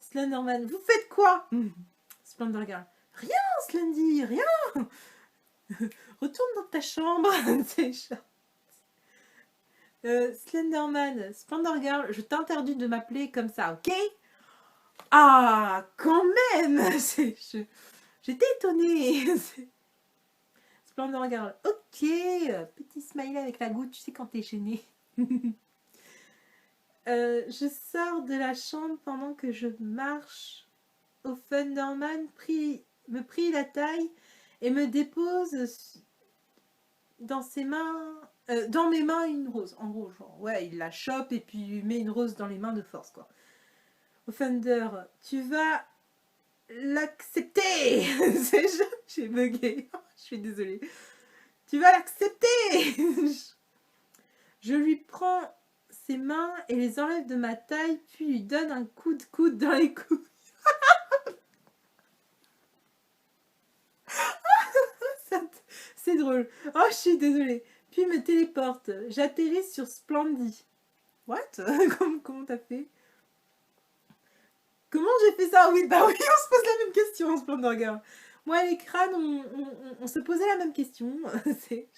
Slenderman, vous faites quoi? Splendor Girl, rien, Slendy, rien. Retourne dans ta chambre. C'est Slenderman, Splendor Girl, je t'interdis de m'appeler comme ça, ok? Ah, quand même. J'étais étonnée. Splendor Girl, ok. Petit smiley avec la goutte, tu sais quand t'es gênée. Je sors de la chambre pendant que je marche. Au Thunderman me prie la taille et me dépose dans ses mains, dans mes mains une rose. En gros, genre, ouais, il la chope et puis il met une rose dans les mains de force, quoi. Au Thunder, tu vas l'accepter. J'ai bugué. Je suis désolée. Tu vas l'accepter. Je lui prends ses mains et les enlève de ma taille, puis lui donne un coup de coude dans les couilles. C'est drôle. Oh, je suis désolée. Puis me téléporte. J'atterris sur Splendid. What? Comment t'as fait? Comment j'ai fait ça? Oui, bah oui, on se pose la même question, Splendor Girl. Moi, les crânes, on se posait la même question. C'est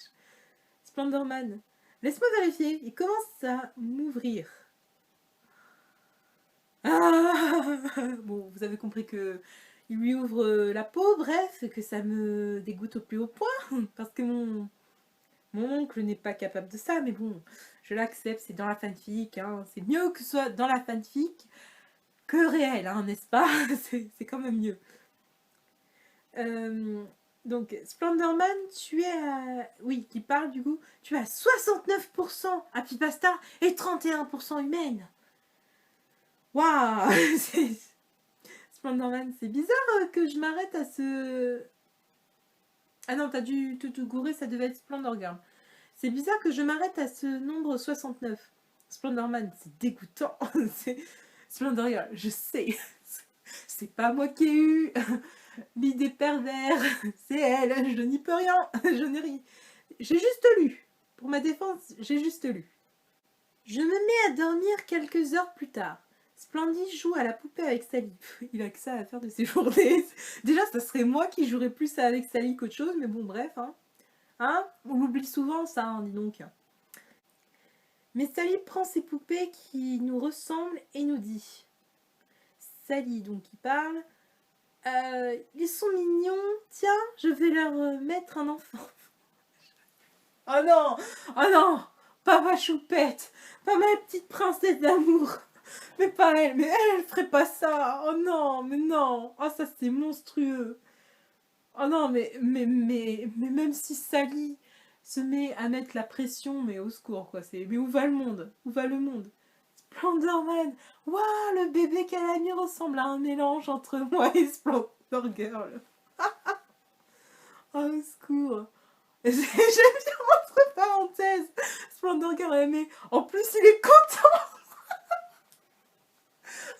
Splendorman. Laisse-moi vérifier. Il commence à m'ouvrir. Ah bon, vous avez compris que il lui ouvre la peau, bref, et que ça me dégoûte au plus haut point, parce que mon oncle n'est pas capable de ça, mais bon, je l'accepte, c'est dans la fanfic, hein, c'est mieux que ce soit dans la fanfic que réel, hein, n'est-ce pas? C'est quand même mieux. Donc, Splendorman, tu es à... Oui, qui parle du coup. Tu es à 69% Happy Pasta et 31% humaine. Waouh Splendorman, c'est bizarre que je m'arrête à ce... Ah non, t'as dû te gourer, ça devait être Splendor Girl. C'est bizarre que je m'arrête à ce nombre 69. Splendorman, c'est dégoûtant. Splendor Girl, je sais. C'est pas moi qui ai eu l'idée pervers. C'est elle, je n'y peux rien. Je n'ai rien. J'ai juste lu. Pour ma défense, j'ai juste lu. Je me mets à dormir quelques heures plus tard. Splendid joue à la poupée avec Sally. Il a que ça à faire de ses journées. Déjà, ça serait moi qui jouerais plus ça avec Sally qu'autre chose, mais bon, bref. Hein, on l'oublie souvent, ça, hein, dis donc. Mais Sally prend ses poupées qui nous ressemblent et nous dit. Sally, donc, qui parle. Ils sont mignons. Tiens, je vais leur mettre un enfant. Oh non! Oh non! Pas ma choupette! Pas ma petite princesse d'amour! Mais pas elle! Mais elle ferait pas ça! Oh non! Mais non! Oh ça c'est monstrueux! Oh non, mais même si Sally se met à mettre la pression, mais au secours quoi, c'est... Mais où va le monde? Où va le monde? Splendorman! Waouh, le bébé qu'elle a mis ressemble à un mélange entre moi et Splendor Girl! Oh, au secours! J'aime bien entre parenthèses! Splendor Girl, mais en plus il est content!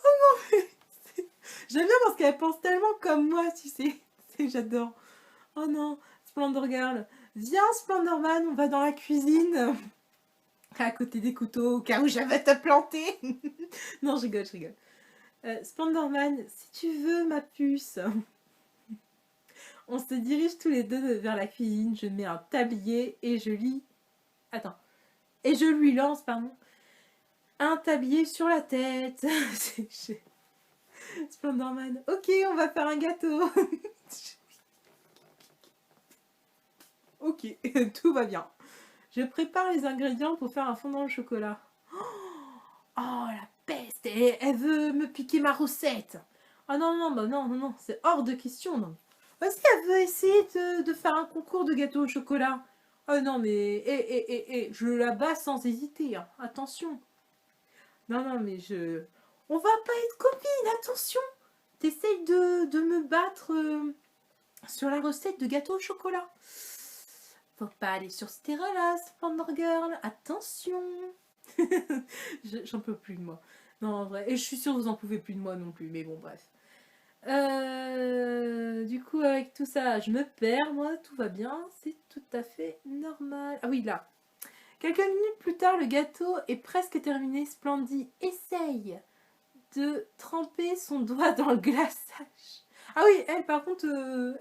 Oh non, mais... J'aime bien parce qu'elle pense tellement comme moi, tu sais. J'adore. Oh non, Splendor Girl. Viens, Splendorman, on va dans la cuisine. À côté des couteaux, au cas où j'avais te planter. Non, je rigole. Splendorman, si tu veux, ma puce. On se dirige tous les deux vers la cuisine. Je mets un tablier et je lis... Attends. Et je lui lance, pardon, un tablier sur la tête. Splendorman. Ok, on va faire un gâteau. Ok, tout va bien. Je prépare les ingrédients pour faire un fondant au chocolat. Oh, la peste! Elle veut me piquer ma recette. Oh non, c'est hors de question, non. Est-ce qu'elle veut essayer de faire un concours de gâteau au chocolat? Oh non, mais je la bats sans hésiter, hein. Attention. Non, mais je... On va pas être copines, attention. T'essayes de me battre sur la recette de gâteau au chocolat. Faut pas aller sur ce terrain-là, Splendor Girl. Attention. J'en peux plus de moi. Non, en vrai. Et je suis sûre que vous en pouvez plus de moi non plus. Mais bon, bref. Du coup, avec tout ça, je me perds, moi. Tout va bien. C'est tout à fait normal. Ah oui, là. Quelques minutes plus tard, le gâteau est presque terminé. Splendid essaye de tremper son doigt dans le glaçage. Ah oui, elle, par contre,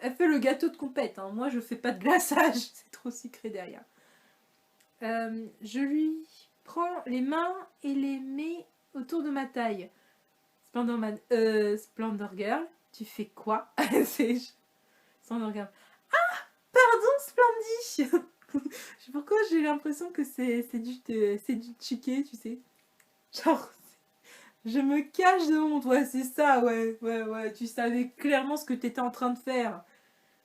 elle fait le gâteau de compète. Hein. Moi, je fais pas de glaçage. C'est trop sucré derrière. Je lui prends les mains et les mets autour de ma taille. Splendorman, Splendor Girl, tu fais quoi? C'est Splendor Girl. Ah, pardon, Splendid. Je sais pourquoi j'ai l'impression que c'est du chiqué, tu sais. Genre, je me cache de honte, ouais, c'est ça, ouais, tu savais clairement ce que t'étais en train de faire.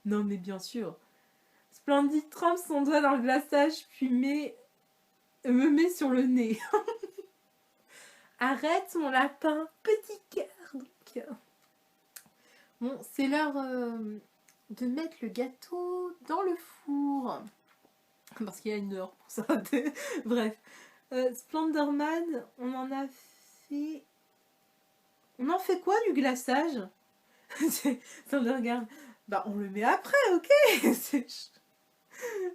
Non, mais bien sûr. Splendid trempe son doigt dans le glaçage, puis me met sur le nez. Arrête mon lapin, petit cœur. Donc, bon, c'est l'heure de mettre le gâteau dans le four. Parce qu'il y a une heure pour ça. Bref. Splendorman, on en a fait... On en fait quoi du glaçage? Ça me regarde. Bah, on le met après, ok.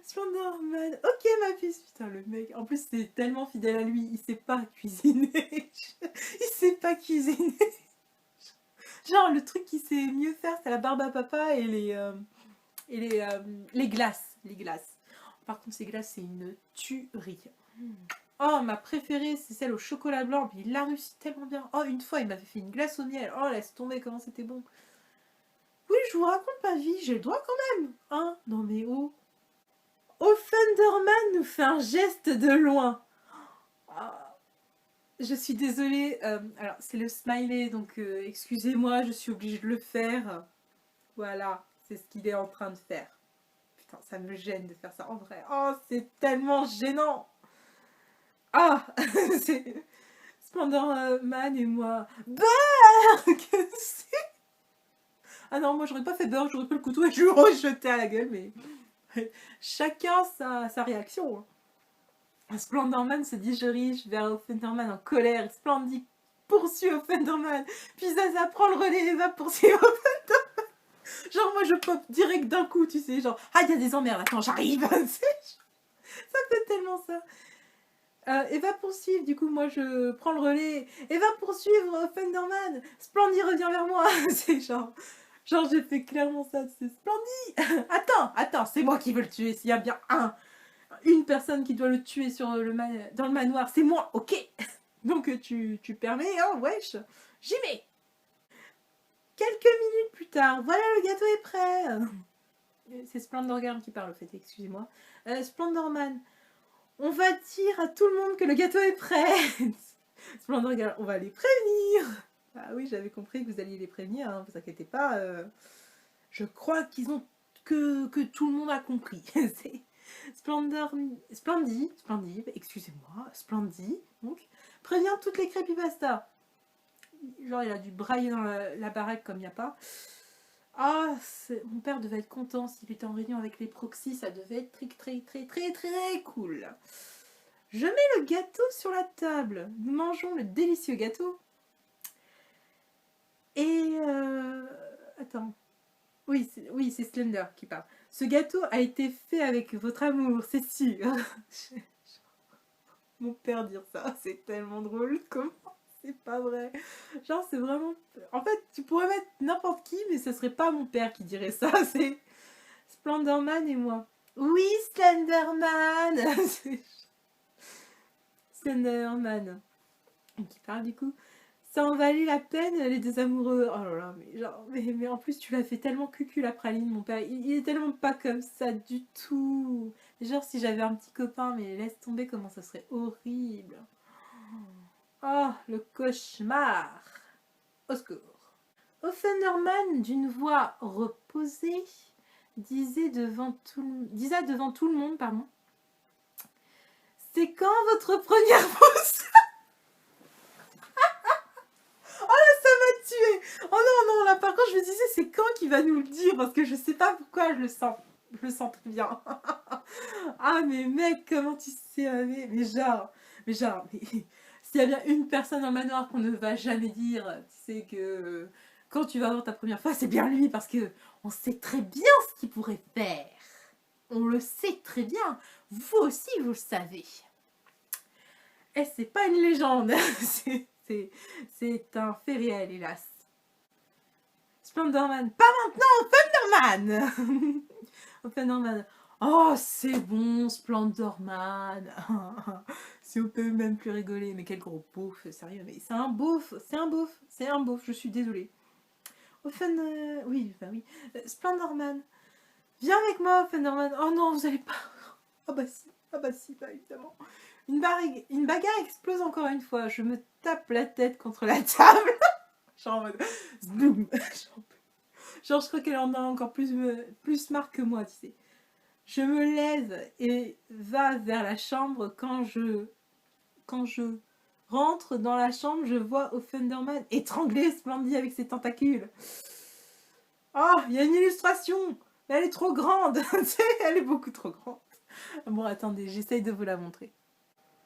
Splendorman. Ok, ma puce. Putain, le mec. En plus, c'est tellement fidèle à lui. Il sait pas cuisiner. Il sait pas cuisiner. Genre, le truc qui sait mieux faire, c'est la barbe à papa et les glaces. Les glaces. Par contre, ces glaces, c'est une tuerie. Oh, ma préférée, c'est celle au chocolat blanc. Puis il l'a réussi tellement bien. Oh, une fois, il m'avait fait une glace au miel. Oh, laisse tomber, comment c'était bon. Oui, je vous raconte ma vie, j'ai le droit quand même. Hein? Non mais oh. Offenderman nous fait un geste de loin. Ah, je suis désolée. Alors, c'est le smiley, donc excusez-moi, je suis obligée de le faire. Voilà, c'est ce qu'il est en train de faire. Putain, ça me gêne de faire ça en vrai. Oh, c'est tellement gênant. Ah, c'est Splendorman et moi. Beurre. Que c'est? Ah non, moi j'aurais pas fait beurre, j'aurais pris le couteau et je l'aurais jeté à la gueule, mais chacun sa réaction. Splendorman se dirige vers Offenderman en colère. Splendid poursuit Offenderman. Puis Zaza prend le relais et va poursuivre Offenderman. Genre moi je pop direct d'un coup, tu sais, genre ah il y a des emmerdes, attends j'arrive. Ça fait tellement ça. Et va poursuivre, du coup moi je prends le relais. Et va poursuivre Offenderman. Splendid revient vers moi. C'est genre j'ai fait clairement ça, c'est Splendid. Attends, c'est moi qui veux le tuer. S'il y a bien une personne qui doit le tuer dans le manoir, c'est moi, ok. Donc tu permets, hein, wesh. J'y vais. Quelques minutes plus tard, voilà, le gâteau est prêt. C'est Splendorman qui parle, au fait, excusez-moi. Splendorman, on va dire à tout le monde que le gâteau est prêt. Splendorman, on va les prévenir. Ah oui, j'avais compris que vous alliez les prévenir, hein, vous inquiétez pas. Je crois que tout le monde a compris. C'est Splendid, excusez-moi, Splendid, donc, prévient toutes les creepypasta. Genre, il a dû brailler dans la baraque comme il n'y a pas. Ah, mon père devait être content s'il était en réunion avec les proxys, ça devait être très cool. Je mets le gâteau sur la table. Nous mangeons le délicieux gâteau. Et attends. Oui, c'est Slender qui parle. Ce gâteau a été fait avec votre amour, c'est sûr. Mon père dire ça, c'est tellement drôle. Comment? C'est pas vrai. Genre, c'est vraiment... En fait, tu pourrais mettre n'importe qui, mais ce serait pas mon père qui dirait ça. C'est Splendorman et moi. Oui, Slenderman. Slenderman. Qui parle du coup. Ça en valait la peine, les deux amoureux. Oh là là, mais genre, mais en plus, tu l'as fait tellement cucu la praline, mon père. Il est tellement pas comme ça du tout. Genre, si j'avais un petit copain, mais laisse tomber comment ça serait horrible. Oh, le cauchemar. Au secours. Offenderman, d'une voix reposée, disait devant tout le monde, pardon. C'est quand votre première pause? Oh non, là par contre je me disais c'est quand qu'il va nous le dire parce que je sais pas pourquoi je le sens très bien. Ah mais mec, comment tu sais, mais genre, s'il y a bien une personne dans le manoir qu'on ne va jamais dire, tu sais que quand tu vas avoir ta première fois, c'est bien lui parce que on sait très bien ce qu'il pourrait faire. On le sait très bien. Vous aussi vous le savez. Et c'est pas une légende, c'est un fait réel hélas. Splendorman, pas maintenant, Offenderman. Offenderman, oh c'est bon Splendorman. Si on peut même plus rigoler, mais quel gros beauf, sérieux, mais c'est un beauf, je suis désolée. Oui. Splendorman, viens avec moi Offenderman. Oh non, vous allez pas. Ah bah si, bah évidemment. Une bagarre explose encore une fois, je me tape la tête contre la table. Genre en mode boum. Genre je crois qu'elle en a encore plus marre que moi, tu sais. Je me lève et va vers la chambre. Quand je rentre dans la chambre, je vois Offenderman étrangler Splendid avec ses tentacules. Oh, il y a une illustration. Elle est trop grande. Elle est beaucoup trop grande. Bon, attendez, j'essaye de vous la montrer.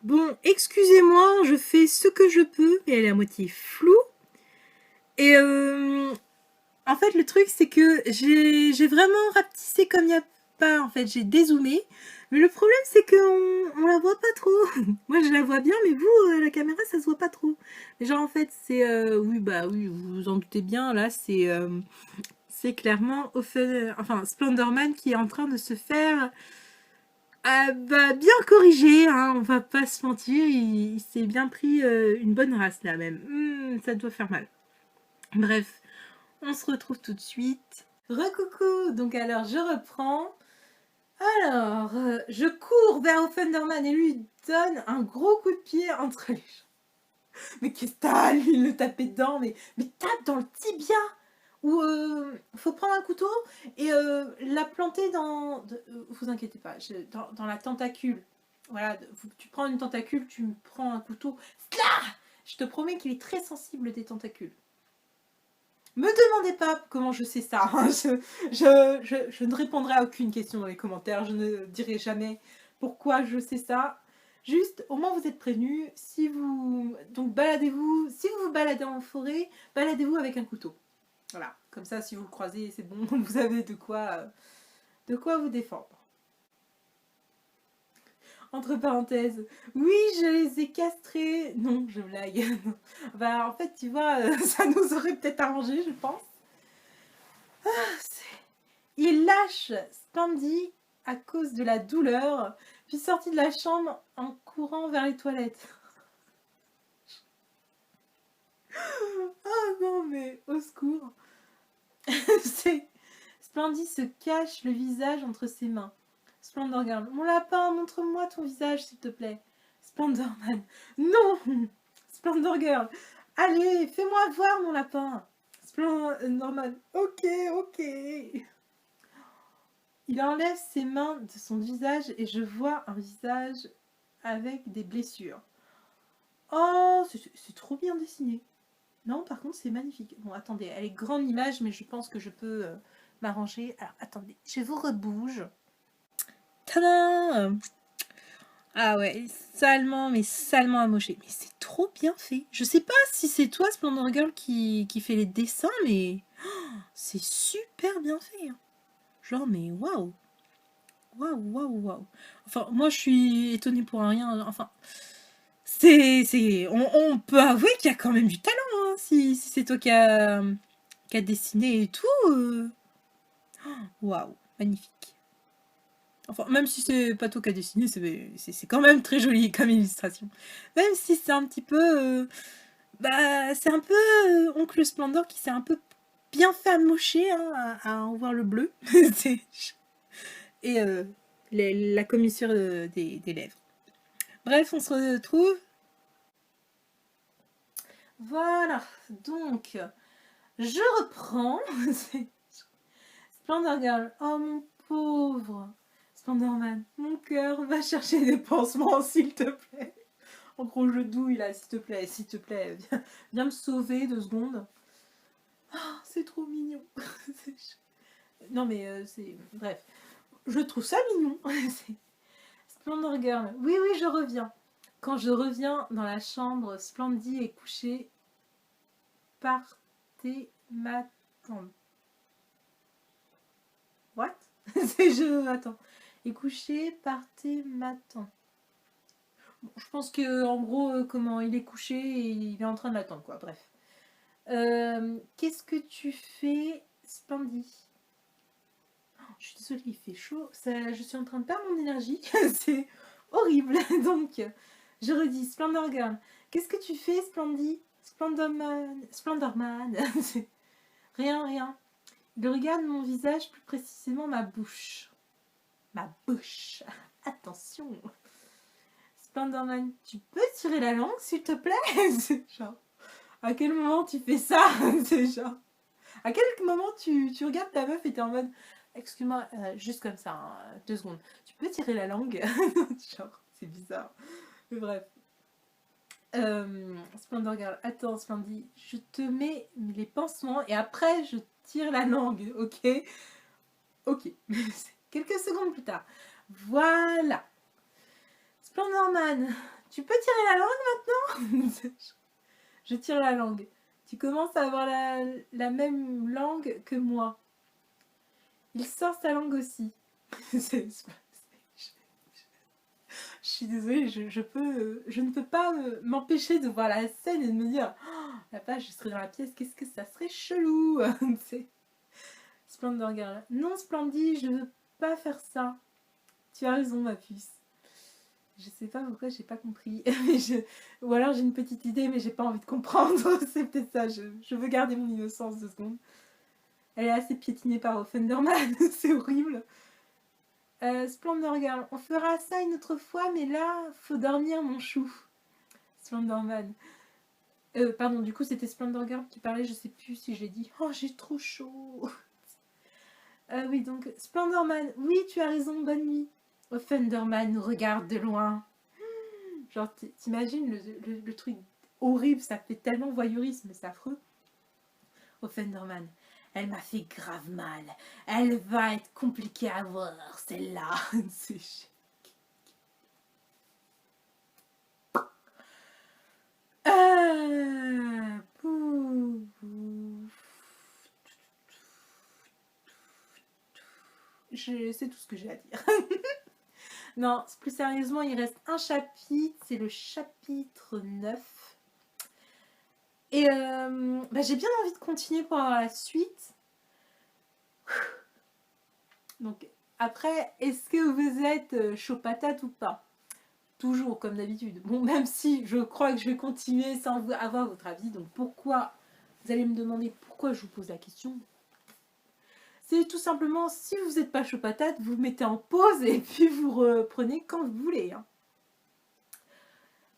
Bon, excusez-moi, je fais ce que je peux, mais elle est à moitié floue. Et en fait, le truc, c'est que j'ai vraiment rapetissé comme il y a pas, en fait, j'ai dézoomé. Mais le problème, c'est qu'on la voit pas trop. Moi, je la vois bien, mais vous, la caméra, ça se voit pas trop. Mais genre, en fait, c'est... oui, bah oui, vous vous en doutez bien, là, c'est clairement enfin, Splendorman qui est en train de se faire bah, bien corrigé, hein, on va pas se mentir, il s'est bien pris une bonne race là même. Ça doit faire mal. Bref, on se retrouve tout de suite. Recoucou, donc alors je reprends. Alors, je cours vers Offenderman et lui donne un gros coup de pied entre les jambes. Mais qu'est-ce que t'as, lui, il le tapait dedans, mais tape dans le tibia. Ou faut prendre un couteau et la planter dans... vous inquiétez pas, dans la tentacule. Voilà, tu prends une tentacule, tu prends un couteau. Je te promets qu'il est très sensible des tentacules. Me demandez pas comment je sais ça. Hein. Je ne répondrai à aucune question dans les commentaires. Je ne dirai jamais pourquoi je sais ça. Juste, au moins vous êtes prévenus. Si vous... Donc baladez-vous. Si vous vous baladez en forêt, baladez-vous avec un couteau. Voilà, comme ça, si vous le croisez, c'est bon, vous avez de quoi vous défendre. Entre parenthèses, oui, je les ai castrés. Non, je blague. Bah, en fait, tu vois, ça nous aurait peut-être arrangé, je pense. Il lâche Spandy à cause de la douleur, puis sorti de la chambre en courant vers les toilettes. Oh non, mais au secours. Splendid se cache le visage entre ses mains. Splendor Girl. Mon lapin, montre-moi ton visage, s'il te plaît. Splendorman. Non. Splendor Girl. Allez, fais-moi voir mon lapin. Splendorman. Ok. Il enlève ses mains de son visage et je vois un visage avec des blessures. Oh, c'est trop bien dessiné. Non, par contre, c'est magnifique. Bon, attendez, elle est grande l'image, mais je pense que je peux m'arranger. Alors, attendez, je vous rebouge. Tadam! Ah ouais, mais salement amoché. Mais c'est trop bien fait. Je sais pas si c'est toi, Splendor Girl, qui fait les dessins, mais c'est super bien fait. Hein. Genre, mais waouh! Waouh! Enfin, moi, je suis étonnée pour rien. Enfin, on peut avouer qu'il y a quand même du talent, hein, si c'est toi qui a dessiné et tout. Waouh, magnifique. Enfin, même si c'est pas toi qui a dessiné, c'est quand même très joli comme illustration. Même si c'est un petit peu... bah, c'est un peu Oncle Splendor qui s'est un peu bien fait amocher hein, à en voir le bleu. Et la commissure des lèvres. Bref, on se retrouve. Voilà, donc, je reprends. Splendor Girl, oh mon pauvre Splendorman, mon cœur, va chercher des pansements s'il te plaît. En gros, je douille là, s'il te plaît, viens me sauver 2 secondes. Oh, c'est trop mignon. Non mais c'est... Bref, je trouve ça mignon. Splendor Girl, oui, je reviens. Quand je reviens dans la chambre, Splendid est couché. Partez m'attendre. What? Attends. Est couché, partez m'attendre. Bon, je pense que en gros, comment il est couché et il est en train de l'attendre, quoi. Bref. Qu'est-ce que tu fais, Splendid? Je suis désolée, il fait chaud. Je suis en train de perdre mon énergie. C'est horrible. Donc, je redis, Splendor Girl. Qu'est-ce que tu fais, Splendid? Splendorman. Rien. Il regarde mon visage, plus précisément ma bouche. Ma bouche. Attention. Splendorman, tu peux tirer la langue, s'il te plaît? C'est genre... À quel moment tu fais ça? C'est genre... À quel moment tu regardes ta meuf et t'es en mode... Excuse-moi, juste comme ça, hein, 2 secondes. Tu peux tirer la langue? Genre, c'est bizarre. Mais bref. Splendor Girl, attends Splendid, je te mets les pansements et après je tire la langue, ok? Ok. Quelques secondes plus tard. Voilà. Splendorman, tu peux tirer la langue maintenant? Je tire la langue. Tu commences à avoir la même langue que moi. Il sort sa langue aussi. Je suis désolée, je ne peux pas m'empêcher de voir la scène et de me dire oh, la page, je serais dans la pièce, qu'est-ce que ça serait chelou. Splendor Girl. Non, Splendid, je veux pas faire ça. Tu as raison, ma puce. Je sais pas pourquoi j'ai pas compris. Ou alors j'ai une petite idée, mais j'ai pas envie de comprendre. C'est peut-être ça. Je veux garder mon innocence 2 secondes. Elle est assez piétinée par Thunderman. C'est horrible. Splendor Girl. On fera ça une autre fois, mais là, faut dormir, mon chou. Splendorman. Pardon, du coup, c'était Splendor Girl qui parlait. Je sais plus si j'ai dit. Oh, j'ai trop chaud. Oui, donc, Splendorman. Oui, tu as raison. Bonne nuit. Thunderman nous regarde de loin. Genre, t'imagines le truc horrible, ça fait tellement voyeurisme, c'est affreux. Thunderman, elle m'a fait grave mal. Elle va être compliquée à voir, celle-là. C'est chic. C'est tout ce que j'ai à dire. Non, plus sérieusement, il reste un chapitre, c'est le chapitre 9. Et j'ai bien envie de continuer pour avoir la suite. Donc, après, est-ce que vous êtes chaud patate ou pas? Toujours, comme d'habitude. Bon, même si je crois que je vais continuer sans avoir votre avis. Donc, pourquoi? Vous allez me demander pourquoi je vous pose la question. C'est tout simplement, si vous n'êtes pas chaud patate, vous mettez en pause et puis vous reprenez quand vous voulez. Hein.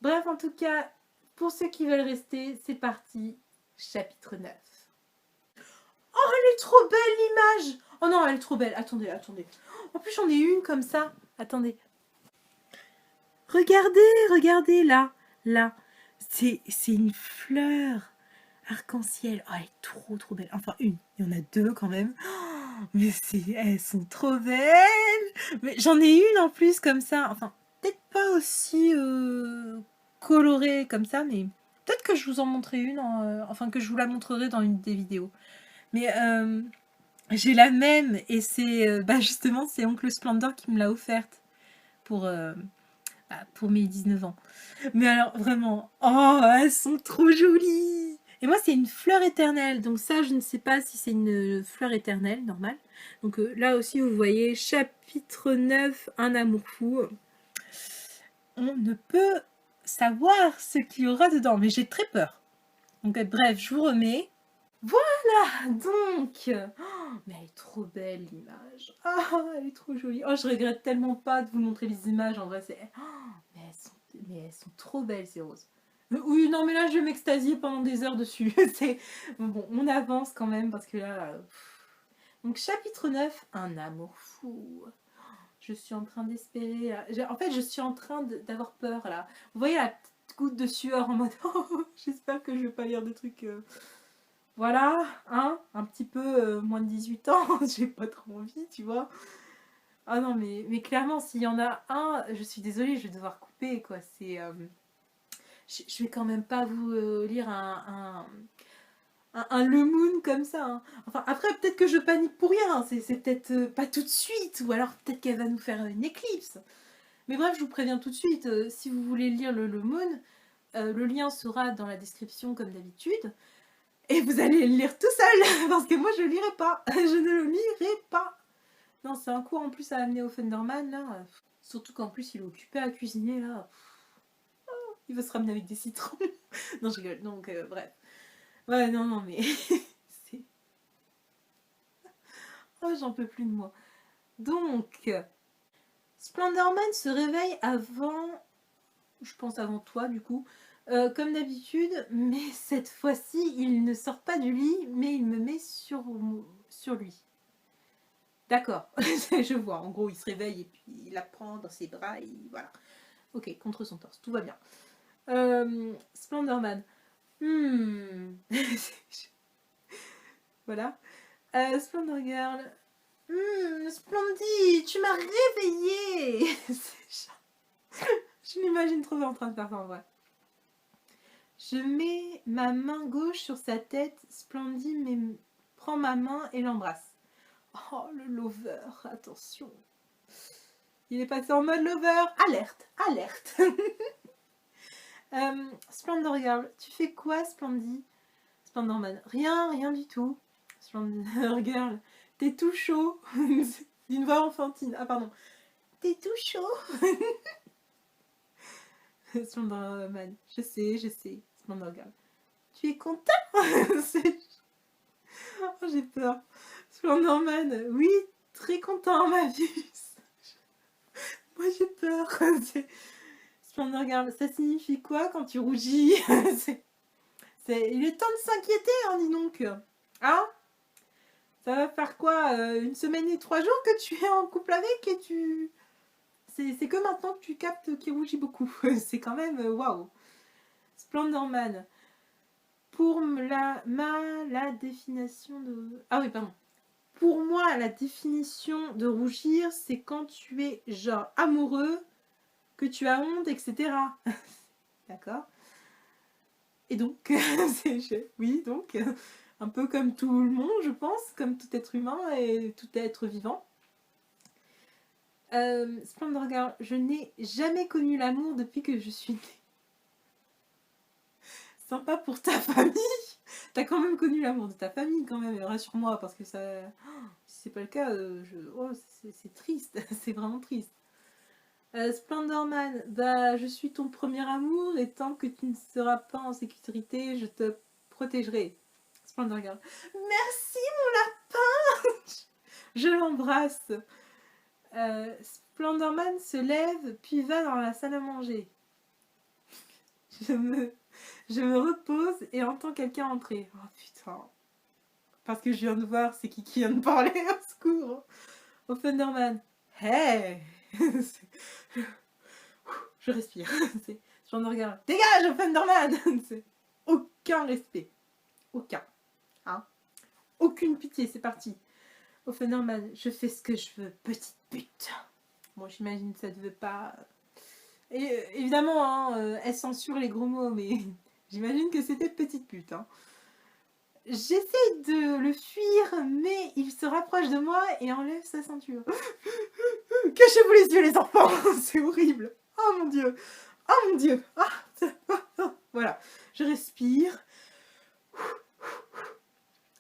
Bref, en tout cas, pour ceux qui veulent rester, c'est parti. Chapitre 9. Oh, elle est trop belle l'image! Oh non, elle est trop belle. Attendez, attendez. En plus, j'en ai une comme ça. Attendez. Regardez, là. Là. C'est une fleur arc-en-ciel. Oh, elle est trop belle. Enfin, une. Il y en a 2 quand même. Oh, mais elles sont trop belles. Mais j'en ai une en plus comme ça. Enfin, peut-être pas aussi colorée comme ça, mais peut-être que je vous en montrerai une. Enfin, que je vous la montrerai dans une des vidéos. Mais j'ai la même et c'est justement c'est Oncle Splendor qui me l'a offerte pour mes 19 ans. Mais alors vraiment, oh elles sont trop jolies. Et moi c'est une fleur éternelle, donc ça je ne sais pas si c'est une fleur éternelle normale. Donc là aussi vous voyez chapitre 9, un amour fou. On ne peut savoir ce qu'il y aura dedans, mais j'ai très peur. Donc bref, je vous remets. Voilà, donc, oh, mais elle est trop belle l'image. Oh, elle est trop jolie. Oh, je regrette tellement pas de vous montrer les images. En vrai, c'est, oh, mais elles sont trop belles ces roses. Oui, non, mais là, je vais m'extasier pendant des heures dessus. C'est bon, on avance quand même parce que là. Donc, chapitre 9, un amour fou. Je suis en train d'espérer. En fait, je suis en train d'avoir peur là. Vous voyez la petite goutte de sueur en mode. Oh, j'espère que je vais pas lire des trucs. Voilà, hein, un petit peu moins de 18 ans, j'ai pas trop envie, tu vois. Ah non, mais clairement, s'il y en a un, je suis désolée, je vais devoir couper, quoi. C'est, je vais quand même pas vous lire un Le Moon comme ça. Hein. Enfin, après, peut-être que je panique pour rien, hein. C'est peut-être pas tout de suite, ou alors peut-être qu'elle va nous faire une éclipse. Mais bref, je vous préviens tout de suite, si vous voulez lire le Moon, le lien sera dans la description comme d'habitude. Et vous allez le lire tout seul, parce que moi je ne lirai pas. Je ne le lirai pas. Non, c'est un cours en plus à amener au Thunderman, là. Surtout qu'en plus il est occupé à cuisiner, là. Oh, il va se ramener avec des citrons. Non, je rigole. Donc, bref. Ouais, non, mais... Oh, j'en peux plus de moi. Donc, Splendorman se réveille avant... Je pense avant toi, du coup. Comme d'habitude, mais cette fois-ci, il ne sort pas du lit, mais il me met sur lui. D'accord, je vois. En gros, il se réveille et puis il la prend dans ses bras et voilà. Ok, contre son torse, tout va bien. Splendorman. Voilà. Splendor Girl. Splendid, tu m'as réveillée. Je m'imagine trop en train de faire ça en vrai. Je mets ma main gauche sur sa tête. Splendid prend ma main et l'embrasse. Oh, le lover, attention. Il est passé en mode lover. Alerte, alerte. Splendor Girl, tu fais quoi, Splendid? Splendor Man, rien du tout. Splendor Girl, t'es tout chaud. D'une voix enfantine. Ah, pardon. T'es tout chaud. Splendor Man, je sais. Splendor Girl, tu es content? Oh, j'ai peur. Splendor Man, oui, très content, ma puce. Moi, j'ai peur. Splendor Girl, ça signifie quoi quand tu rougis? Il est temps de s'inquiéter, hein, dis donc. Hein? Ça va faire quoi, une semaine et 3 jours que tu es en couple avec et tu... C'est que maintenant que tu captes qu'il rougit beaucoup. C'est quand même... Waouh. Splendor Man. Pour la définition de... Ah oui, pardon. Pour moi, la définition de rougir, c'est quand tu es genre amoureux, que tu as honte, etc. D'accord? Et donc, oui, donc, un peu comme tout le monde, je pense, comme tout être humain et tout être vivant. Splendor Girl, je n'ai jamais connu l'amour depuis que je suis née. Sympa pour ta famille. T'as quand même connu l'amour de ta famille, quand même, rassure-moi, parce que ça... Si c'est pas le cas, c'est triste, c'est vraiment triste. Splendor Man, bah, je suis ton premier amour et tant que tu ne seras pas en sécurité, je te protégerai. Splendor Girl, merci mon lapin. Je l'embrasse. Splendor Man se lève puis va dans la salle à manger. Je me repose et entends quelqu'un entrer. Oh putain. Parce que je viens de voir c'est qui vient de parler, au secours. Offenderman. Hey. Je respire. Splendor Girl. Dégage, Offenderman. Aucun respect. Aucun. Hein? Aucune pitié, c'est parti. Offenderman, je fais ce que je veux, petite pute. Bon, j'imagine que ça ne veut pas... Et évidemment, hein, elle censure les gros mots, mais j'imagine que c'était petite pute. Hein. J'essaie de le fuir, mais il se rapproche de moi et enlève sa ceinture. Cachez-vous les yeux, les enfants. C'est horrible. Oh mon Dieu. Oh mon Dieu. Ah. Voilà, je respire.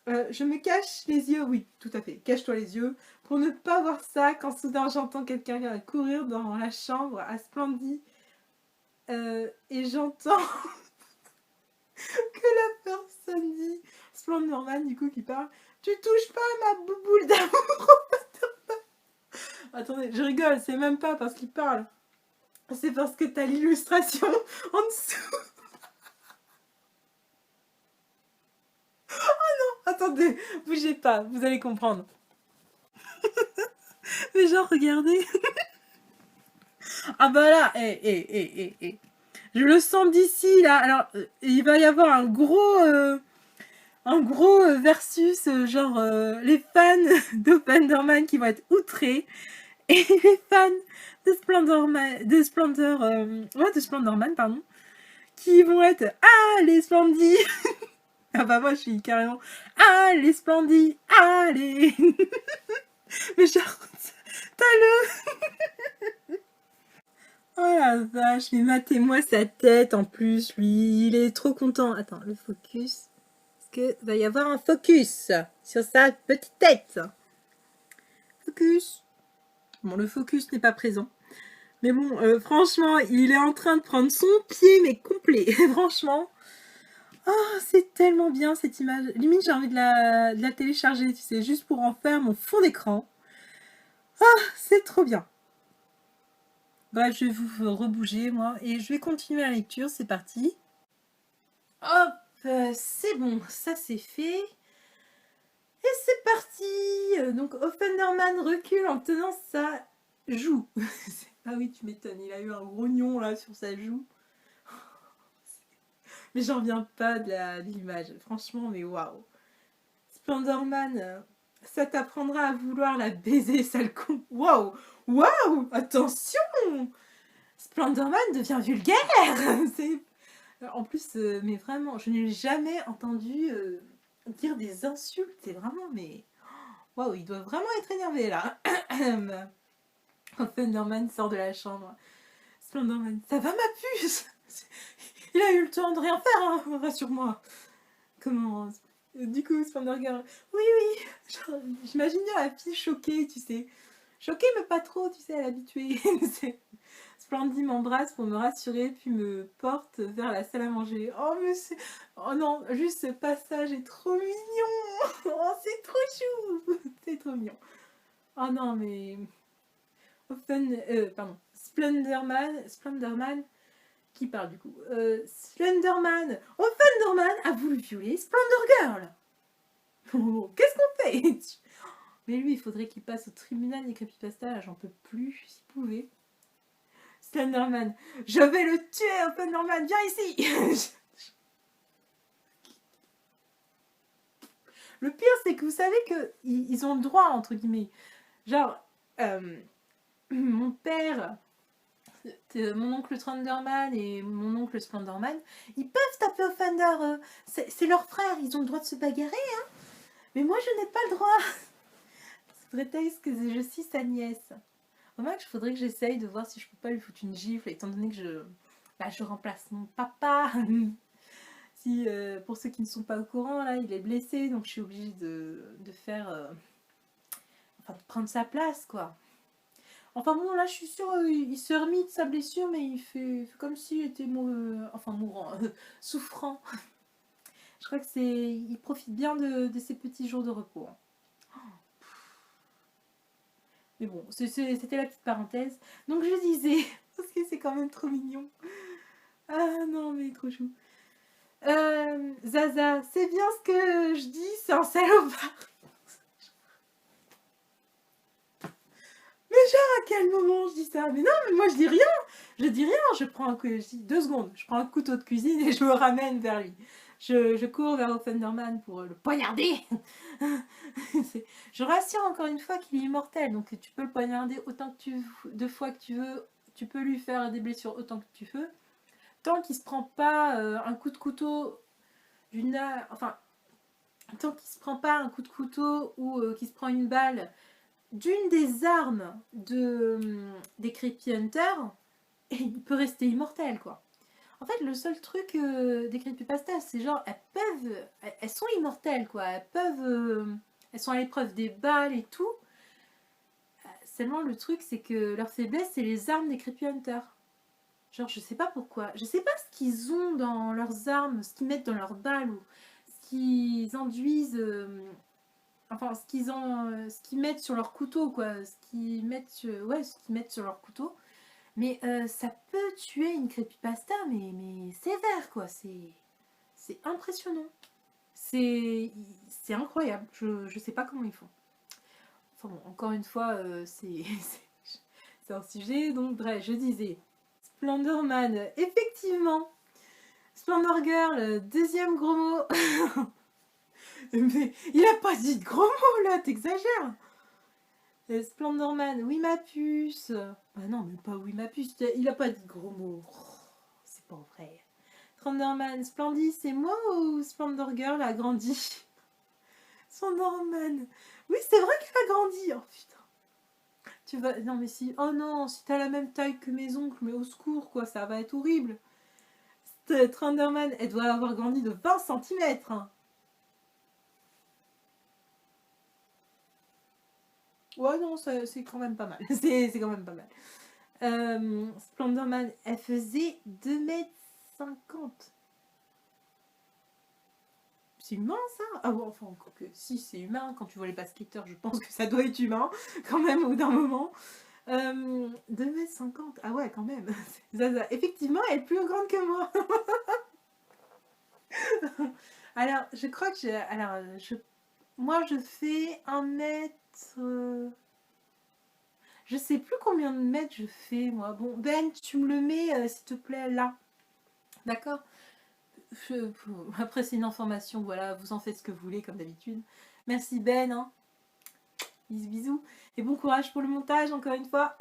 Je me cache les yeux, oui, tout à fait, cache-toi les yeux, pour ne pas voir ça quand soudain j'entends quelqu'un courir dans la chambre à Splendid et j'entends que la personne dit, Splendor Man du coup qui parle, tu touches pas à ma bouboule d'amour. Attendez, je rigole, c'est même pas parce qu'il parle, c'est parce que t'as l'illustration en dessous. Attendez, bougez pas, vous allez comprendre. Mais genre, regardez. Ah bah là, je le sens d'ici, là. Alors, il va y avoir un gros versus, genre, les fans d'Openderman qui vont être outrés et les fans de Splendorman, pardon, qui vont être « Allez, Splendid !» Ah bah moi, je suis carrément « Allez, Splendid, allez !» Mais genre, t'as le... Oh la vache, mais matez-moi sa tête en plus, lui, il est trop content. Attends, le focus. Est-ce qu'il va y avoir un focus sur sa petite tête? Focus. Bon, le focus n'est pas présent. Mais bon, franchement, il est en train de prendre son pied, mais complet. Franchement. Oh, c'est tellement bien cette image. Limite, j'ai envie de la télécharger, tu sais, juste pour en faire mon fond d'écran. Ah, c'est trop bien. Bref, je vais vous rebouger, moi, et je vais continuer la lecture, c'est parti. Hop, c'est bon, ça c'est fait. Et c'est parti. Donc, Offenderman recule en tenant sa joue. Ah oui, tu m'étonnes, il a eu un grognon là sur sa joue. Mais j'en reviens pas de l'image, franchement, mais waouh. Splendorman, ça t'apprendra à vouloir la baiser, sale con. Waouh, waouh, attention. Splendorman devient vulgaire. En plus, mais vraiment, je n'ai jamais entendu dire des insultes. C'est vraiment, mais... Waouh, il doit vraiment être énervé, là. Thunderman sort de la chambre. Splenderman, ça va ma puce? Il a eu le temps de rien faire, hein, rassure-moi. Comment? Du coup, Splendor Girl, oui, oui. J'imagine bien la fille choquée, tu sais. Choquée, mais pas trop, tu sais, à l'habituée. Splendid m'embrasse pour me rassurer, puis me porte vers la salle à manger. Oh, mais c'est... Oh non, juste ce passage est trop mignon. Oh, c'est trop chou. C'est trop mignon. Oh non, mais... pardon. Splenderman, qui parle du coup. Slenderman, oh Thunderman a voulu violer Splendor Girl. Oh, qu'est-ce qu'on fait? Mais lui, il faudrait qu'il passe au tribunal des creepypasta, là, j'en peux plus, s'il pouvait. Slenderman, je vais le tuer, Thunderman, viens ici. Le pire, c'est que vous savez qu'ils ont le droit, entre guillemets. Genre, mon père, mon oncle Thunderman et mon oncle Splendorman, ils peuvent taper au Thunder. C'est leurs frères, ils ont le droit de se bagarrer, hein. Mais moi, je n'ai pas le droit. Sous prétexte que je suis sa nièce. Vraiment, il faudrait que j'essaye de voir si je peux pas lui foutre une gifle, étant donné que je remplace mon papa. Si, pour ceux qui ne sont pas au courant, là, il est blessé, donc je suis obligée de faire... enfin, de prendre sa place, quoi. Enfin bon, là, je suis sûre, il s'est remis de sa blessure, mais il fait comme s'il était mourant, souffrant. Je crois que c'est... Il profite bien de ses petits jours de repos. Mais bon, c'était la petite parenthèse. Donc je disais, parce que c'est quand même trop mignon. Ah non, mais trop chou. Zaza, c'est bien ce que je dis, c'est un salopard. Mais genre, à quel moment je dis ça? Mais non, mais moi je dis rien. Je dis rien, je dis 2 secondes. Je prends un couteau de cuisine et je me ramène vers lui. Je cours vers Thunderman pour le poignarder. Je rassure encore une fois qu'il est immortel, donc tu peux le poignarder autant que de fois que tu veux. Tu peux lui faire des blessures autant que tu veux. Tant qu'il se prend pas un coup de couteau enfin, tant qu'il se prend pas un coup de couteau ou qu'il se prend une balle d'une des armes des Creepy Hunters, il peut rester immortel, quoi. En fait, le seul truc des creepypastas, c'est genre, elles sont immortelles, quoi. Elles sont à l'épreuve des balles et tout. Seulement, le truc, c'est que leur faiblesse, c'est les armes des creepy hunters. Genre, je sais pas pourquoi. Je sais pas ce qu'ils ont dans leurs armes, ce qu'ils mettent dans leurs balles, ou ce qu'ils enduisent... enfin, ce qu'ils mettent sur leur couteau, quoi. Ce qu'ils mettent sur leur couteau. Mais ça peut tuer une creepypasta, mais sévère, quoi. C'est impressionnant. C'est incroyable. Je sais pas comment ils font. Enfin bon, encore une fois, c'est un sujet. Donc bref, je disais, Splendorman, effectivement. Splendor Girl, deuxième gros mot. Mais il a pas dit de gros mots là, t'exagères. Splendorman, oui ma puce. Ah non, mais pas oui ma puce, il a pas dit de gros mots. Oh, c'est pas vrai. Thunderman, Splendid, c'est moi ou Splendor Girl a grandi? Thunderman, oui c'est vrai qu'elle a grandi. Oh putain. Tu vas... Non mais si... Oh non, si t'as la même taille que mes oncles, mais au secours quoi, ça va être horrible. Thunderman, elle doit avoir grandi de 20 cm. Hein. Ouais, non, c'est quand même pas mal. C'est quand même pas mal. Splendorman, elle faisait 2,50 m. C'est humain ça? Ah bon, enfin, encore que si c'est humain, quand tu vois les basketteurs, je pense que ça doit être humain, quand même, au bout d'un moment. 2,50 m, ah ouais, quand même. Zaza, effectivement, elle est plus grande que moi. Alors, je crois que moi, je fais 1 m... Je sais plus combien de mètres je fais, moi. Bon, Ben, tu me le mets, s'il te plaît, là. D'accord? Après, c'est une information, voilà, vous en faites ce que vous voulez, comme d'habitude. Merci, Ben. Hein. Bisous, bisous. Et bon courage pour le montage, encore une fois.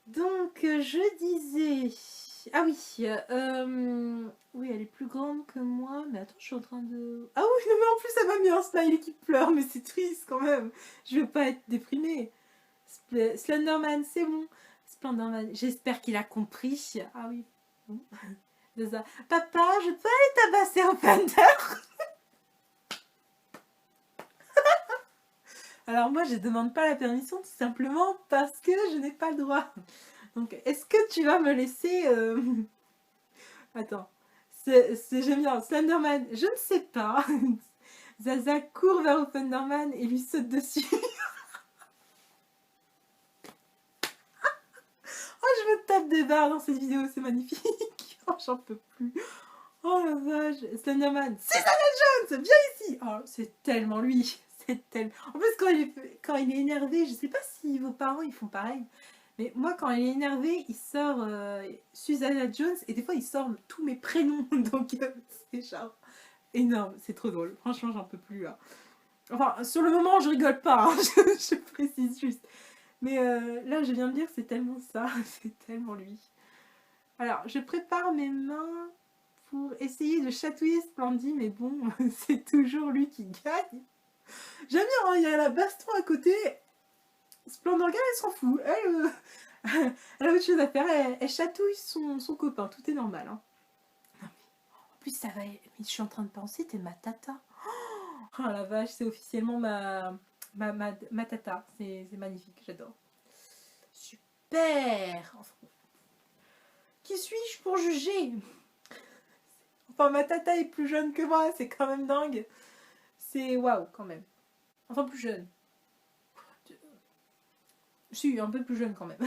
Donc, je disais... Ah oui, oui, elle est plus grande que moi, mais attends, je suis en train de... Ah oui, non, mais en plus, elle m'a mis un smiley qui pleure, mais c'est triste quand même. Je vais pas être déprimée. Slenderman, c'est bon. Slenderman, j'espère qu'il a compris. Ah oui. Bon. C'est ça. Papa, je peux aller tabasser au Thunder? Alors moi, je demande pas la permission tout simplement parce que je n'ai pas le droit. Donc, est-ce que tu vas me laisser... Attends. J'aime bien. Slenderman, je ne sais pas. Zaza court vers Thunderman et lui saute dessus. Oh, je me tape des barres dans cette vidéo, c'est magnifique. Oh, j'en peux plus. Oh la vache. Slenderman, c'est Indiana Jones, viens ici. Oh, c'est tellement lui. C'est tellement... En plus, quand il est énervé, je sais pas si vos parents ils font pareil. Mais moi, quand il est énervé, il sort Susanna Jones et des fois, il sort tous mes prénoms. Donc, c'est genre énorme. C'est trop drôle. Franchement, j'en peux plus là. Enfin, sur le moment, je rigole pas. Hein, je précise juste. Mais là, je viens de dire, c'est tellement ça. C'est tellement lui. Alors, je prépare mes mains pour essayer de chatouiller Splendid. Mais bon, c'est toujours lui qui gagne. J'aime bien, hein, il y a la baston à côté. Splendorgan, elle s'en fout. Elle a autre chose à faire. Elle chatouille son copain. Tout est normal. Hein. Non, mais, en plus, ça va. Mais je suis en train de penser, t'es ma tata. Oh la vache, c'est officiellement ma tata. C'est magnifique, j'adore. Super. Enfin, qui suis-je pour juger? Enfin, ma tata est plus jeune que moi. C'est quand même dingue. C'est waouh, quand même. Enfin, plus jeune. Je suis un peu plus jeune quand même.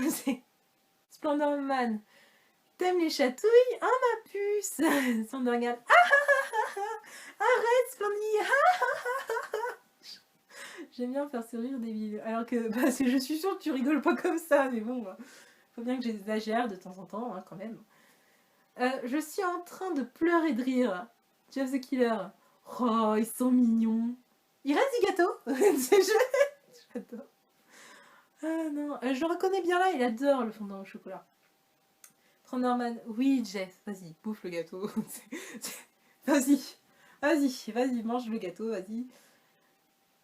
Splendorman. T'aimes les chatouilles? Ah ma puce. Splendorman. Arrête Splendid. J'aime bien faire sourire des vidéos. Alors que bah, je suis sûre que tu rigoles pas comme ça. Mais bon, faut bien que j'exagère de temps en temps hein, quand même. Je suis en train de pleurer de rire. Jeff the Killer. Oh, ils sont mignons. Il reste du gâteau. J'adore. Ah non, je le reconnais bien là, il adore le fondant au chocolat. Thunderman, oui Jeff, vas-y, bouffe le gâteau. Vas-y, mange le gâteau, vas-y.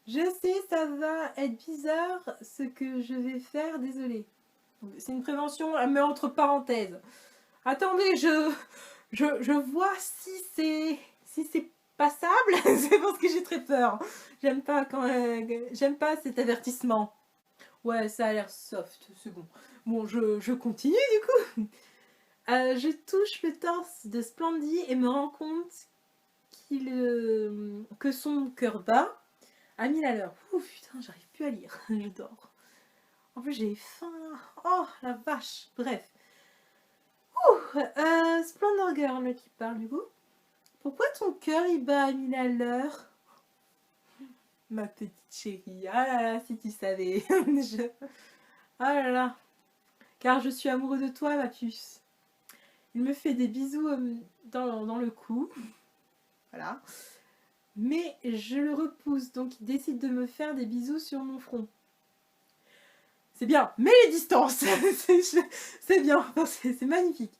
Je sais, ça va être bizarre ce que je vais faire, désolé. C'est une prévention, mais entre parenthèses. Attendez, je vois si c'est passable, c'est parce que j'ai très peur. J'aime pas cet avertissement. Ouais, ça a l'air soft, c'est bon. Bon, je continue du coup. Je touche le torse de Splendid et me rends compte que son cœur bat à 1000 à l'heure. Ouh putain, j'arrive plus à lire, je dors. En plus j'ai faim. Oh la vache, bref. Splendor Girl qui parle du coup. Pourquoi ton cœur il bat à 1000 à l'heure? Ma petite chérie, ah là là, si tu savais. Ah là là. Car je suis amoureux de toi, ma puce. Il me fait des bisous dans le cou. Voilà. Mais je le repousse, donc il décide de me faire des bisous sur mon front. C'est bien, mais les distances, c'est bien, c'est magnifique.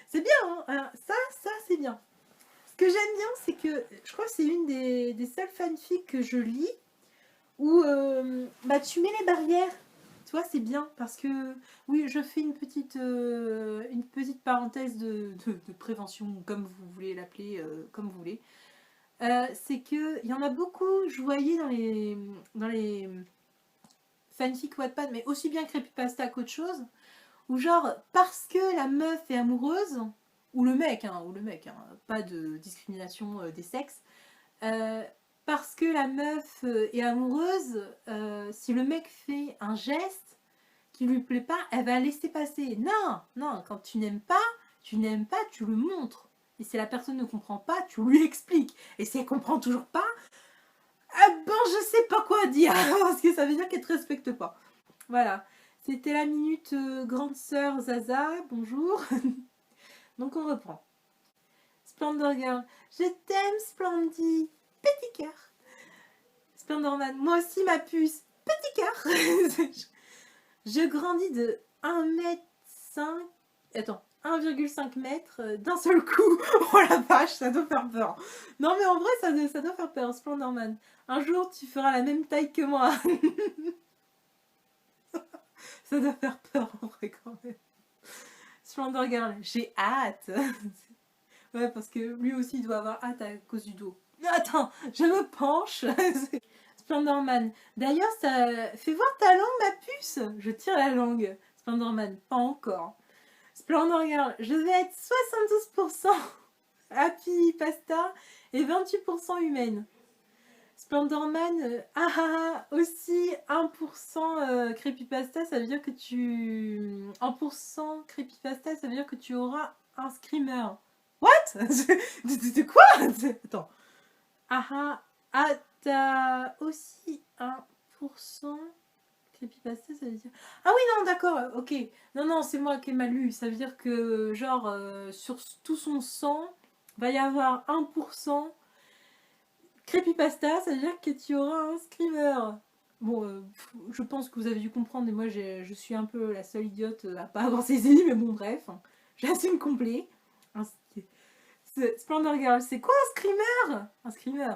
C'est bien, hein. Ça c'est bien. Ce que j'aime bien, c'est que je crois que c'est une des seules fanfics que je lis où bah, tu mets les barrières. Tu vois, c'est bien parce que, oui, je fais une petite parenthèse de prévention, comme vous voulez l'appeler, comme vous voulez. C'est qu'il y en a beaucoup, je voyais dans les fanfics Wattpad, mais aussi bien Creepypasta qu'autre chose, où genre, parce que la meuf est amoureuse, ou le mec, pas de discrimination des sexes, parce que la meuf est amoureuse, si le mec fait un geste qui lui plaît pas, elle va laisser passer. Non, quand tu n'aimes pas, tu le montres. Et si la personne ne comprend pas, tu lui expliques. Et si elle comprend toujours pas, je sais pas quoi dire, parce que ça veut dire qu'elle te respecte pas. Voilà, c'était la minute grande sœur Zaza, bonjour. Donc on reprend. Splendor Girl, je t'aime Splendid, petit cœur. Splendorman, moi aussi ma puce, petit cœur. Je grandis de 1,5 m d'un seul coup. Oh la vache, ça doit faire peur. Non mais en vrai, ça doit faire peur, Splendorman. Un jour, tu feras la même taille que moi. Ça doit faire peur en vrai quand même. Splendor Girl, j'ai hâte. Ouais, parce que lui aussi il doit avoir hâte à cause du dos. Attends, je me penche. Splendorman. D'ailleurs, ça fais voir ta langue, ma puce. Je tire la langue. Splendorman, pas encore. Splendor Girl, je vais être 72% happy pasta et 28% humaine. Splendorman, aussi 1% creepypasta, ça veut dire que tu... 1% creepypasta, ça veut dire que tu auras un screamer. What? De quoi? Attends. T'as aussi 1% creepypasta, ça veut dire... Ah oui, non, d'accord, ok. Non, c'est moi qui ai mal lu. Ça veut dire que, genre, sur tout son sang, va y avoir 1% creepypasta, ça veut dire que tu auras un screamer. Bon, je pense que vous avez dû comprendre, et moi je suis un peu la seule idiote à pas avoir saisi, mais bon, bref, j'assume complet. Splendor Girl, c'est quoi un screamer? Un screamer.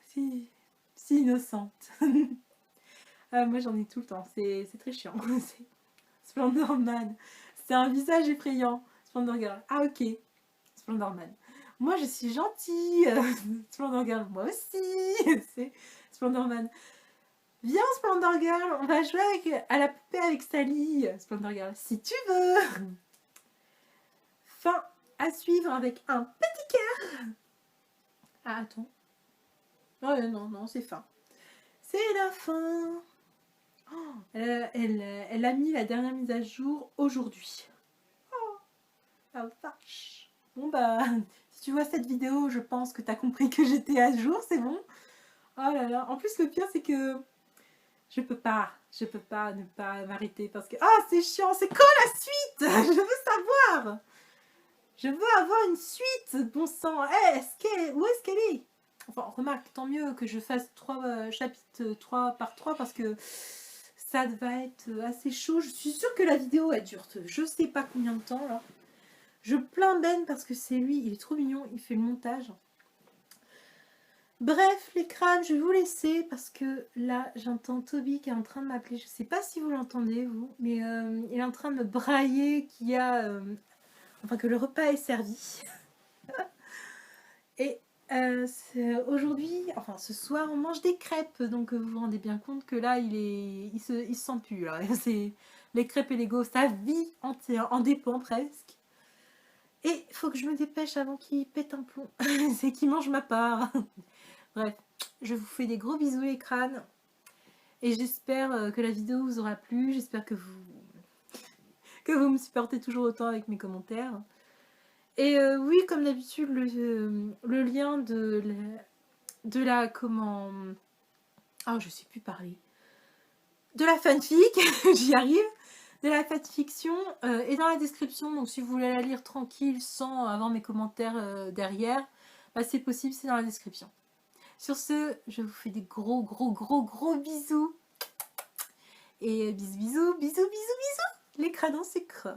Si innocente. Moi j'en ai tout le temps, c'est très chiant. Splendor Man, c'est un visage effrayant. Splendor Girl, ah ok. Splendor Man. Moi je suis gentille. Splendor Girl, moi aussi. C'est Splendor Man. Viens Splendor Girl, on va jouer à la poupée avec Sally. Splendor Girl, si tu veux. Fin à suivre avec un petit cœur. Ah attends. Oh, non, c'est fin. C'est la fin. Oh, elle a mis la dernière mise à jour aujourd'hui. Oh, la vache. Bon bah, si tu vois cette vidéo, je pense que tu as compris que j'étais à jour, c'est bon. Oh là là. En plus, le pire, c'est que je peux pas ne pas m'arrêter parce que... Ah, c'est chiant, c'est quand la suite? Je veux savoir. Je veux avoir une suite, bon sang. Où est-ce qu'elle est? Enfin, remarque, tant mieux que je fasse 3 chapitres 3 par 3 parce que ça va être assez chaud. Je suis sûre que la vidéo, elle dure je sais pas combien de temps, là. Je plains Ben parce que c'est lui, il est trop mignon, il fait le montage. Bref, les crânes, je vais vous laisser parce que là, j'entends Toby qui est en train de m'appeler. Je sais pas si vous l'entendez, vous, mais il est en train de me brailler qu'il y a... enfin, que le repas est servi. Et aujourd'hui, enfin ce soir, on mange des crêpes. Donc vous vous rendez bien compte que là, il se sent plus. Là. Les crêpes et les gaufres, sa vie entière en dépend presque. Et il faut que je me dépêche avant qu'il pète un plomb. C'est qu'il mange ma part. Bref, je vous fais des gros bisous les crânes. Et j'espère que la vidéo vous aura plu. J'espère que vous me supportez toujours autant avec mes commentaires. Et oui, comme d'habitude, le lien de la comment... Oh, je sais plus parler. De la fanfic, j'y arrive. De la fanfiction est dans la description. Donc si vous voulez la lire tranquille sans avoir mes commentaires derrière, bah, c'est possible, c'est dans la description. Sur ce, je vous fais des gros bisous. Et bisous, les crânes en sucre.